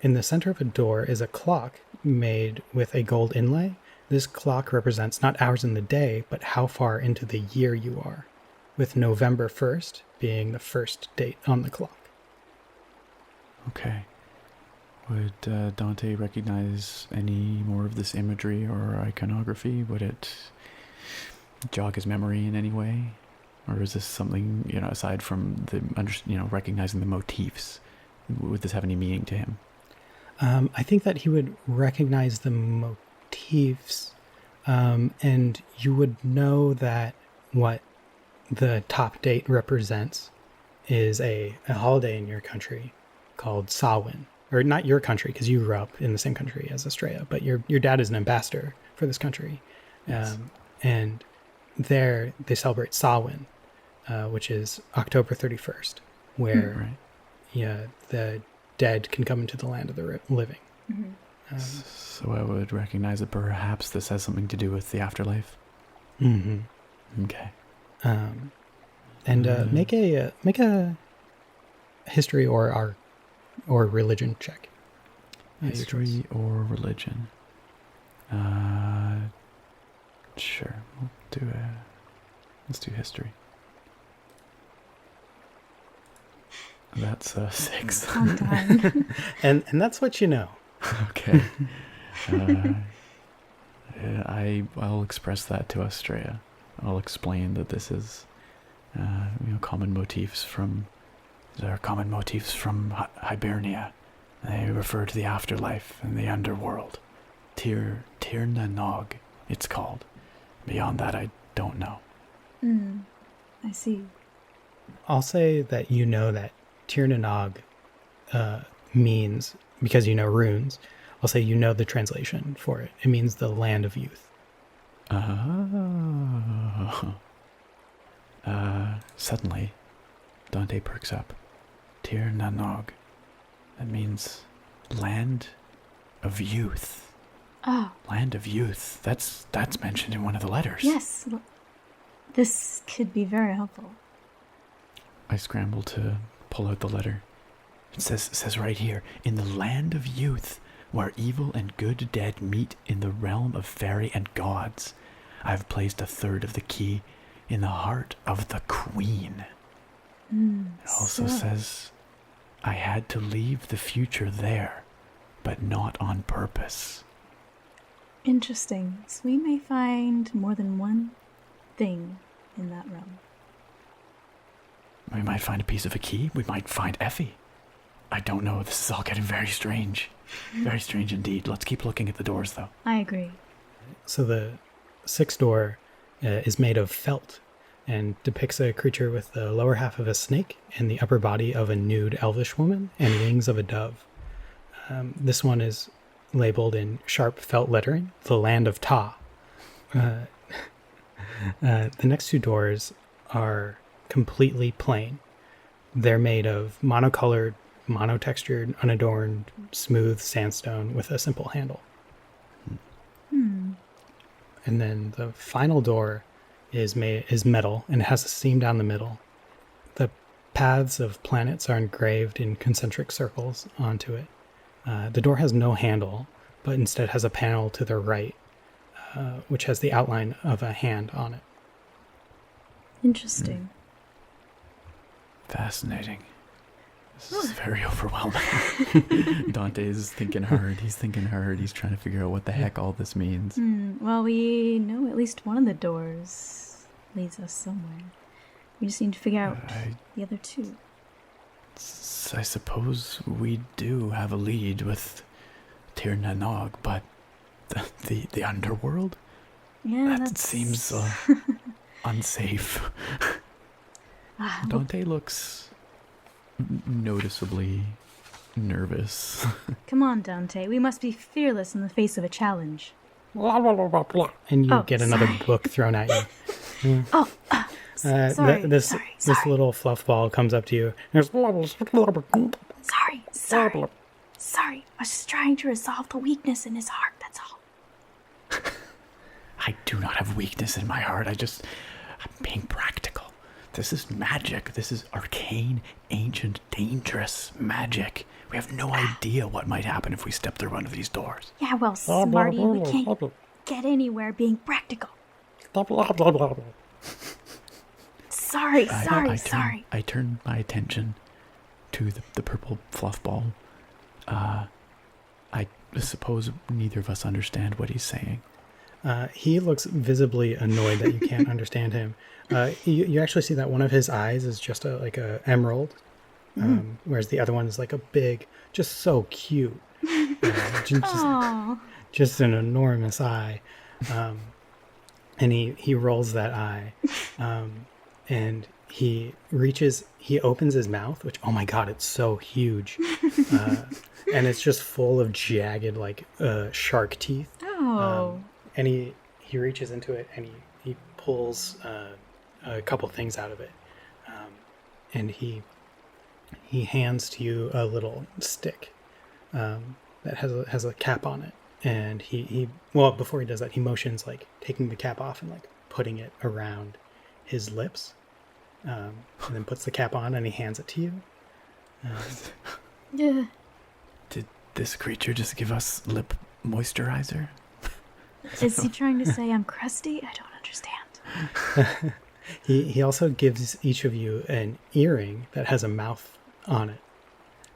In the center of a door is a clock made with a gold inlay. This clock represents not hours in the day, but how far into the year you are, with November 1st being the first date on the clock. Okay. Would Dante recognize any more of this imagery or iconography? Would it jog his memory in any way? Or is this something, aside from recognizing the motifs, would this have any meaning to him? I think that he would recognize the motifs, and you would know that what the top date represents is a holiday in your country called Samhain. Or not your country, because you grew up in the same country as Astraea, but your dad is an ambassador for this country. Yes. And there they celebrate Samhain, which is October 31st, where the dead can come into the land of the living. Mm-hmm. So I would recognize that perhaps this has something to do with the afterlife. Mm-hmm. Okay. And make a history or art or religion check. History or religion. Sure. Let's do history. That's a 6. On time. and that's what you know. Okay. I'll express that to Astraea. I'll explain that this is common motifs from Hibernia. They refer to the afterlife and the underworld. Tir na Nog, it's called. Beyond that, I don't know. I see. I'll say that you know that Tir na Nog means, because you know runes, I'll say you know the translation for it. It means the land of youth. Suddenly, Dante perks up. Tir na Nog. That means land of youth. Oh. Land of youth. That's mentioned in one of the letters. Yes. This could be very helpful. I scramble to pull out the letter. It says right here, in the land of youth, where evil and good dead meet in the realm of fairy and gods, I have placed 1/3 of the key in the heart of the queen. It also says, I had to leave the future there, but not on purpose. Interesting. So we may find more than one thing in that realm. We might find a piece of a key. We might find Effie. I don't know. This is all getting very strange. Very strange indeed. Let's keep looking at the doors, though. I agree. So the 6th door is made of felt and depicts a creature with the lower half of a snake and the upper body of a nude elvish woman and wings of a dove. This one is labeled in sharp felt lettering, the land of Ta. The next 2 doors are completely plain. They're made of monocolored, monotextured, unadorned, smooth sandstone with a simple handle. And then the final door is metal and it has a seam down the middle. The paths of planets are engraved in concentric circles onto it. The door has no handle, but instead has a panel to the right, which has the outline of a hand on it. Interesting. Fascinating. This is very overwhelming. Dante's thinking hard. He's thinking hard. He's trying to figure out what the heck all this means. Well, we know at least one of the doors leads us somewhere. We just need to figure out the other 2. I suppose we do have a lead with Tir na Nog, but the underworld? Yeah, that seems unsafe. Dante looks noticeably nervous. Come on, Dante. We must be fearless in the face of a challenge. And you get another book thrown at you. Sorry. This little fluff ball comes up to you. Sorry. I was just trying to resolve the weakness in his heart, that's all. I do not have weakness in my heart. I'm being practical. This is magic. This is arcane, ancient, dangerous magic. We have no idea what might happen if we step through one of these doors. Yeah, well, Smarty, we can't get anywhere being practical. Sorry. I turn my attention to the purple fluff ball. I suppose neither of us understand what he's saying. He looks visibly annoyed that you can't understand him. You actually see that one of his eyes is just like a emerald, whereas the other one is like a big, just so cute, just an enormous eye. And he rolls that eye, and he opens his mouth, which, oh my god, it's so huge. And it's just full of jagged, like, shark teeth. Oh. And he reaches into it and he pulls a couple things out of it. And he hands to you a little stick that has a cap on it. And before he does that, he motions, like, taking the cap off and, like, putting it around his lips. And then puts the cap on and he hands it to you. Yeah. Did this creature just give us lip moisturizer? Is he trying to say I'm crusty? I don't understand. He also gives each of you an earring that has a mouth on it.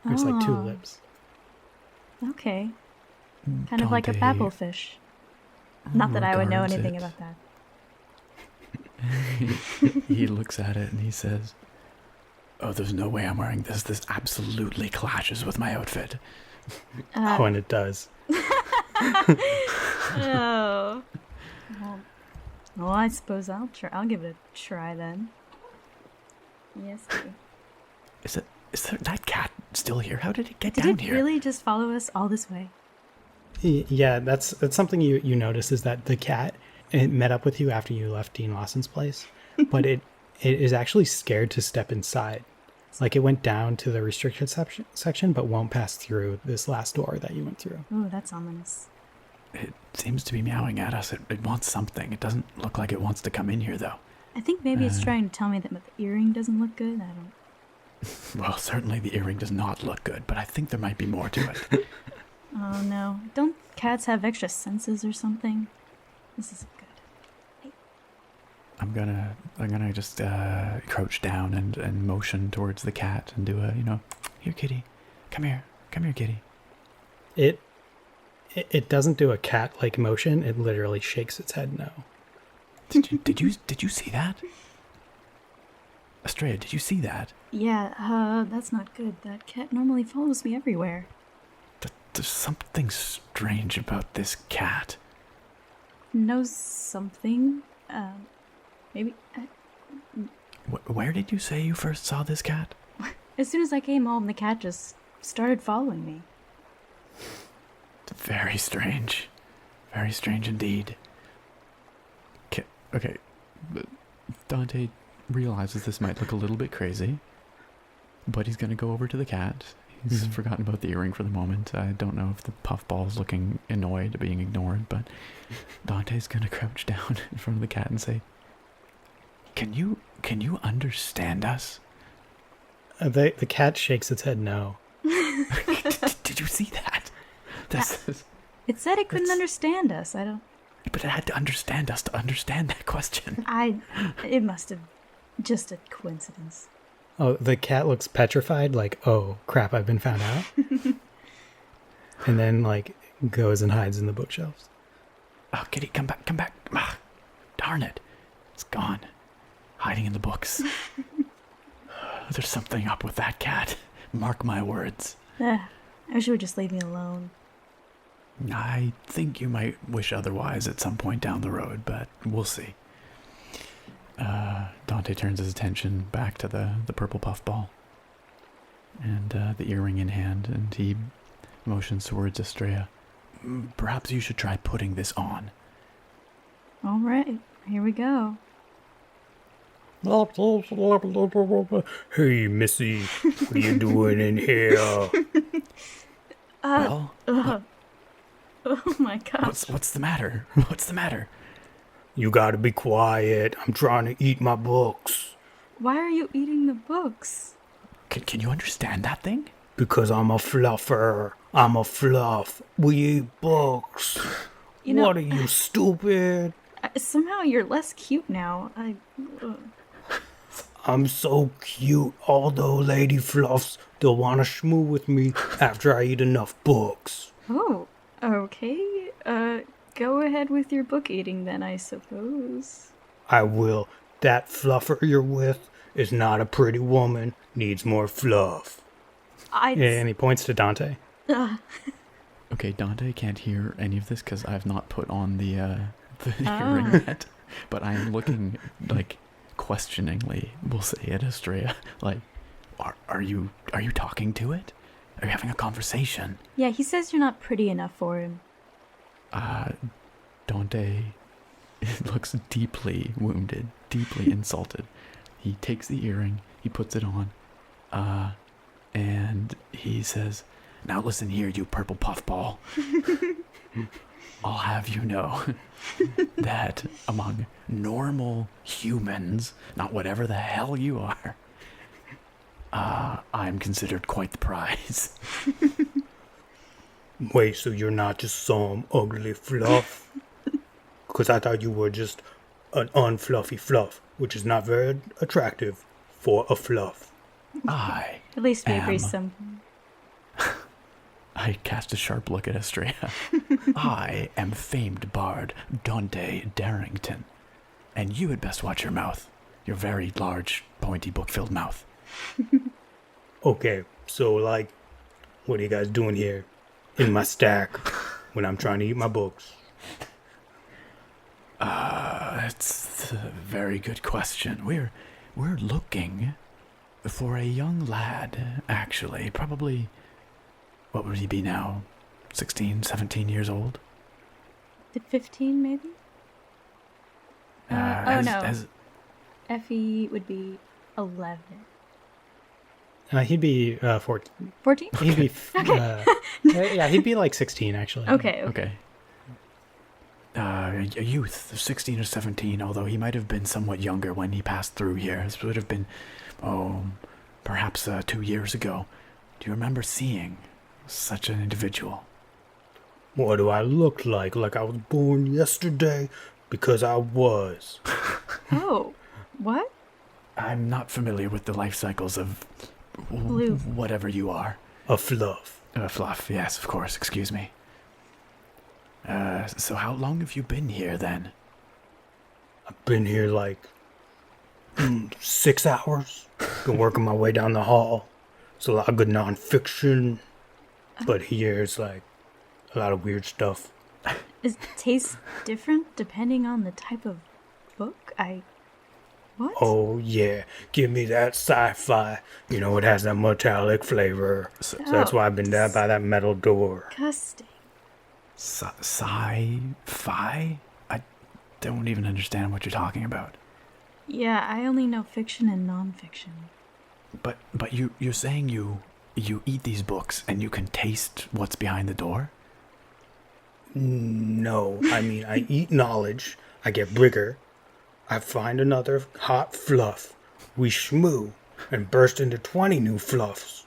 There's like 2 lips. Okay. Kind of like a babblefish. Not that I would know anything about that. He looks at it and he says, "Oh, there's no way I'm wearing this. This absolutely clashes with my outfit." And it does. Oh. Well, I suppose I'll try. I'll give it a try then. Yes. Is there that cat still here? How did it get down here? Did it really just follow us all this way? Yeah, that's something you notice, is that the cat, it met up with you after you left Dean Lawson's place, but it is actually scared to step inside. Like, it went down to the restricted section, but won't pass through this last door that you went through. Oh, that's ominous. It seems to be meowing at us. It wants something. It doesn't look like it wants to come in here, though. I think maybe it's trying to tell me that the earring doesn't look good. I don't. Well, certainly the earring does not look good, but I think there might be more to it. Oh no! Don't cats have extra senses or something? This isn't good. Hey. I'm gonna just crouch down and motion towards the cat and do a, here, kitty, come here, kitty. It doesn't do a cat-like motion. It literally shakes its head no. Did you see that? Astraea, did you see that? Yeah, that's not good. That cat normally follows me everywhere. There's something strange about this cat. Knows something? Maybe. Where did you say you first saw this cat? As soon as I came home, the cat just started following me. Very strange. Very strange indeed. Okay. Dante realizes this might look a little bit crazy, but he's going to go over to the cat. He's forgotten about the earring for the moment. I don't know if the puffball's looking annoyed being ignored, but Dante's going to crouch down in front of the cat and say, Can you understand us? The cat shakes its head no. Did you see that? It said it couldn't understand us. I don't. But it had to understand us to understand that question. It must have just a coincidence. Oh, the cat looks petrified, like, oh crap, I've been found out. And then, like, goes and hides in the bookshelves. Oh, kitty, come back. Ah, darn it. It's gone. Hiding in the books. There's something up with that cat. Mark my words. I wish it would just leave me alone. I think you might wish otherwise at some point down the road, but we'll see. Dante turns his attention back to the purple puffball and the earring in hand, and he motions towards Astraea. Perhaps you should try putting this on. All right, here we go. Hey, Missy, what are you doing in here? Well, Oh my gosh. what's the matter? What's the matter? You gotta be quiet. I'm trying to eat my books. Why are you eating the books? Can you understand that thing? Because I'm a fluffer. I'm a fluff. We eat books. What are you, stupid? Somehow you're less cute now. I'm so cute. Although lady fluffs, they'll want to schmoo with me after I eat enough books. Oh, okay. Go ahead with your book eating then, I suppose. I will. That fluffer you're with is not a pretty woman. Needs more fluff. And he points to Dante. Okay, Dante can't hear any of this because I've not put on the earring yet. But I am looking, like, questioningly will say at Astraea, like, are you talking to it? Are you having a conversation? Yeah, he says you're not pretty enough for him. Dante looks deeply wounded, deeply insulted. He takes the earring, he puts it on, and he says, "Now listen here, you purple puffball. I'll have you know that among normal humans, not whatever the hell you are, I'm considered quite the prize." Wait, so you're not just some ugly fluff? Because I thought you were just an unfluffy fluff, which is not very attractive for a fluff. I At least we am... agree some. I cast a sharp look at Astraea. I am famed bard Dante Darrington, and you had best watch your mouth. Your very large, pointy, book-filled mouth. Okay, so, like, what are you guys doing here in my stack when I'm trying to eat my books? It's a very good question. We're looking for a young lad, actually. Probably, what would he be now? 16, 17 years old? 15 maybe? No. Effie would be 11. He'd be 14. 14? He'd be, yeah, he'd be like 16, actually. Okay. A youth of 16 or 17, although he might have been somewhat younger when he passed through here. This would have been, perhaps 2 years ago. Do you remember seeing such an individual? What do I look like? Like I was born yesterday? Because I was. Oh, what? I'm not familiar with the life cycles of Blue. whatever you are. A fluff. Fluff, yes, of course, excuse me. So how long have you been here, then? I've been here like 6 hours. Been working my way down the hall. It's a lot of good nonfiction. But here's like a lot of weird stuff. Is taste different depending on the type of book? What? Oh, yeah. Give me that sci-fi. You know, it has that metallic flavor. So that's why I've been down by that metal door. Disgusting. Sci-fi? I don't even understand what you're talking about. Yeah, I only know fiction and nonfiction. But you're saying you eat these books and you can taste what's behind the door? No, I mean, I eat knowledge. I get bigger. I find another hot fluff. We schmoo and burst into 20 new fluffs.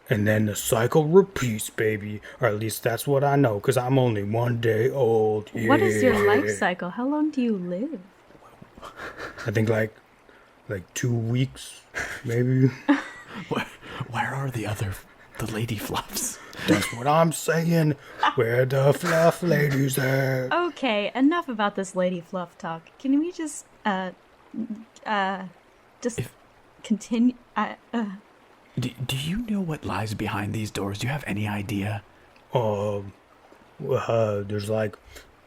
And then the cycle repeats, baby. Or at least that's what I know, because I'm only 1 day old. Yeah. What is your life cycle? How long do you live? I think like 2 weeks, maybe. Where are the lady fluffs? That's what I'm saying. Where the fluff ladies at? Okay, enough about this lady fluff talk. Can we just continue? Do you know what lies behind these doors? Do you have any idea? There's like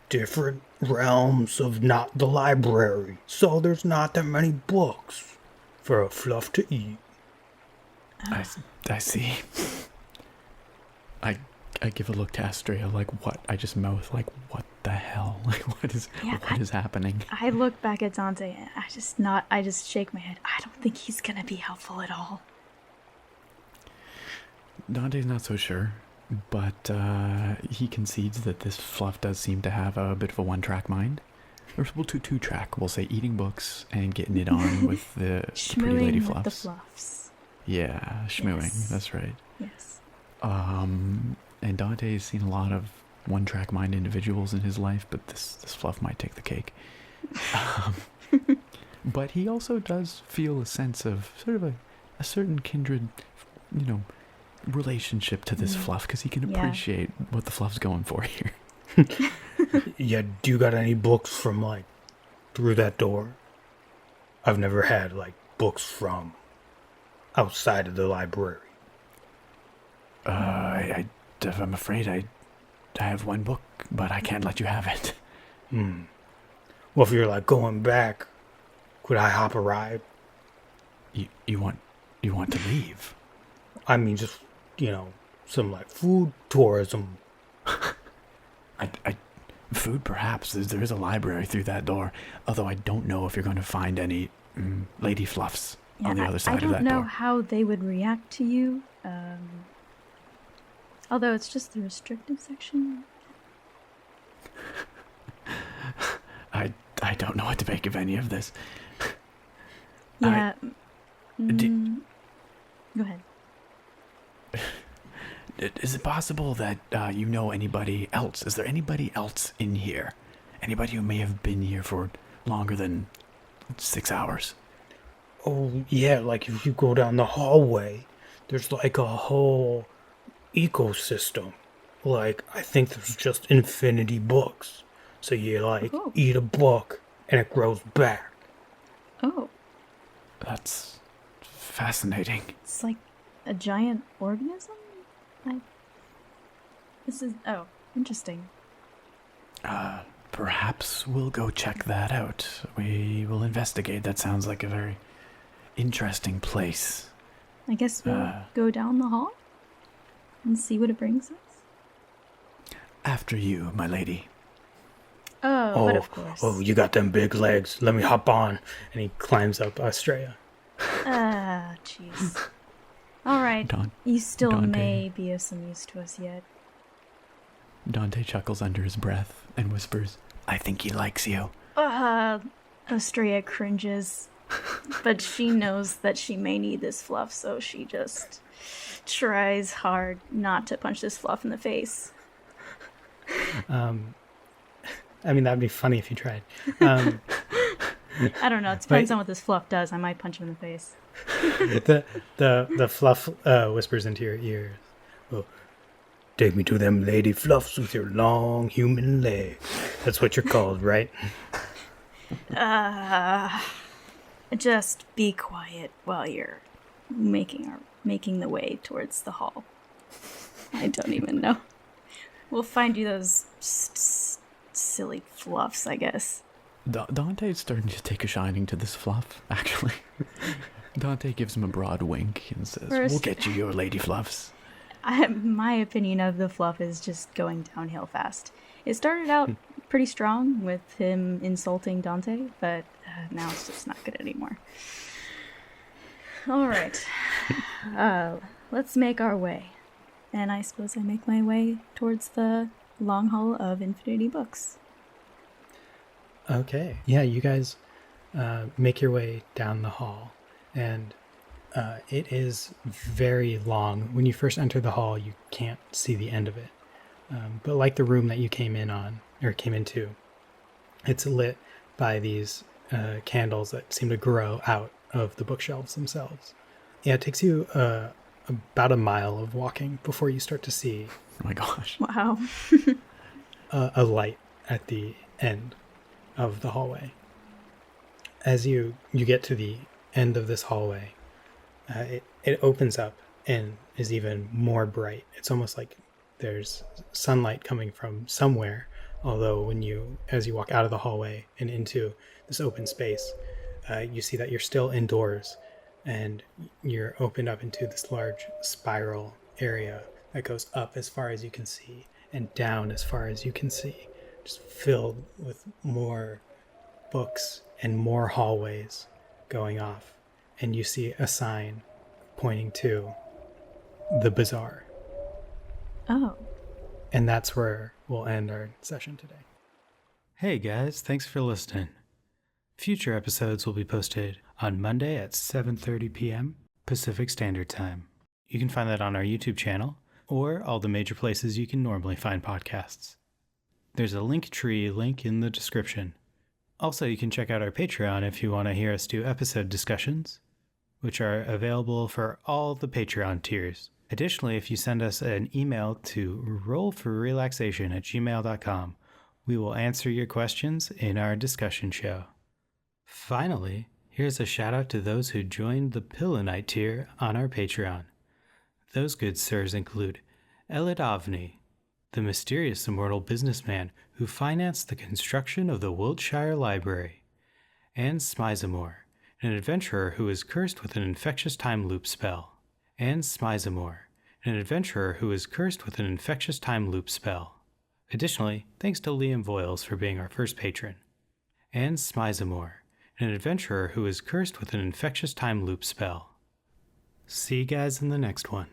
different realms of not the library, so there's not that many books for a fluff to eat. I see. I give a look to Astraea, like, what? I just mouth, like, what the hell? Like, what is happening? I look back at Dante and I just shake my head. I don't think he's gonna be helpful at all. Dante's not so sure, but he concedes that this fluff does seem to have a bit of a one-track mind. Or we'll do two-track. We'll say eating books and getting it on with the pretty lady fluffs. With the fluffs. Yeah, schmooing. Yes. That's right. Yes. And Dante's seen a lot of one-track mind individuals in his life, but this fluff might take the cake. But he also does feel a sense of sort of a certain kindred, relationship to this fluff, because he can appreciate what the fluff's going for here. Yeah, do you got any books from, like, through that door? I've never had, like, books from outside of the library. I'm afraid I have one book, but I can't let you have it. Well, if you're, like, going back Could I hop a ride? You want to leave? I mean, just, some like food tourism. Food, perhaps. There is a library through that door. Although I don't know if you're going to find any lady fluffs on the other side of that door. I don't know how they would react to you. Although it's just the restrictive section. I don't know what to make of any of this. Yeah. Go ahead. Is it possible that you know anybody else? Is there anybody else in here? Anybody who may have been here for longer than 6 hours? Oh, yeah, like if you go down the hallway, there's like a whole ecosystem. Like, I think there's just infinity books. So you, eat a book, and it grows back. Oh. That's fascinating. It's like a giant organism? Interesting. Perhaps we'll go check that out. We will investigate. That sounds like a very interesting place. I guess we'll go down the hall and see what it brings us. After you, my lady. Oh, but of course. Oh, you got them big legs. Let me hop on. And he climbs up Astraea. Jeez. All right. You still Dante. may be of some use to us yet. Dante chuckles under his breath and whispers, I think he likes you. Astraea cringes. But she knows that she may need this fluff, so she just tries hard not to punch this fluff in the face. I mean, that'd be funny if you tried. I don't know. It depends on what this fluff does. I might punch him in the face. The fluff whispers into your ears. Oh, take me to them lady fluffs with your long human legs. That's what you're called, right? Just be quiet while you're making the way towards the hall. I don't even know. We'll find you those silly fluffs, I guess. Dante's starting to take a shining to this fluff, actually. Dante gives him a broad wink and says, we'll get you your lady fluffs. My opinion of the fluff is just going downhill fast. It started out pretty strong with him insulting Dante, but now it's just not good anymore. All right. Let's make our way. And I suppose I make my way towards the long hall of infinity books. Okay. Yeah, you guys make your way down the hall, and it is very long. When you first enter the hall, you can't see the end of it. But like the room that you came into, it's lit by these candles that seem to grow out of the bookshelves themselves. Yeah, it takes you about a mile of walking before you start to see. Oh my gosh. Wow. A light at the end of the hallway. As you get to the end of this hallway, it opens up and is even more bright. It's almost like there's sunlight coming from somewhere, although as you walk out of the hallway and into this open space, you see that you're still indoors, and you're opened up into this large spiral area that goes up as far as you can see and down as far as you can see, just filled with more books and more hallways going off. And you see a sign pointing to the bazaar. Oh. And that's where we'll end our session today. Hey guys, thanks for listening. Future episodes will be posted on Monday at 7:30 p.m. Pacific Standard Time. You can find that on our YouTube channel or all the major places you can normally find podcasts. There's a Linktree link in the description. Also, you can check out our Patreon if you want to hear us do episode discussions, which are available for all the Patreon tiers. Additionally, if you send us an email to rollforrelaxation@gmail.com, we will answer your questions in our discussion show. Finally, here's a shout out to those who joined the Pillow Night tier on our Patreon. Those good sirs include Elid Avni, the mysterious immortal businessman who financed the construction of the Wiltshire Library, and Smizamore, an adventurer who is cursed with an infectious time loop spell. And Smizamore, an adventurer who is cursed with an infectious time loop spell. Additionally, thanks to Liam Voiles for being our first patron. And Smizamore, an adventurer who is cursed with an infectious time loop spell. See you guys in the next one.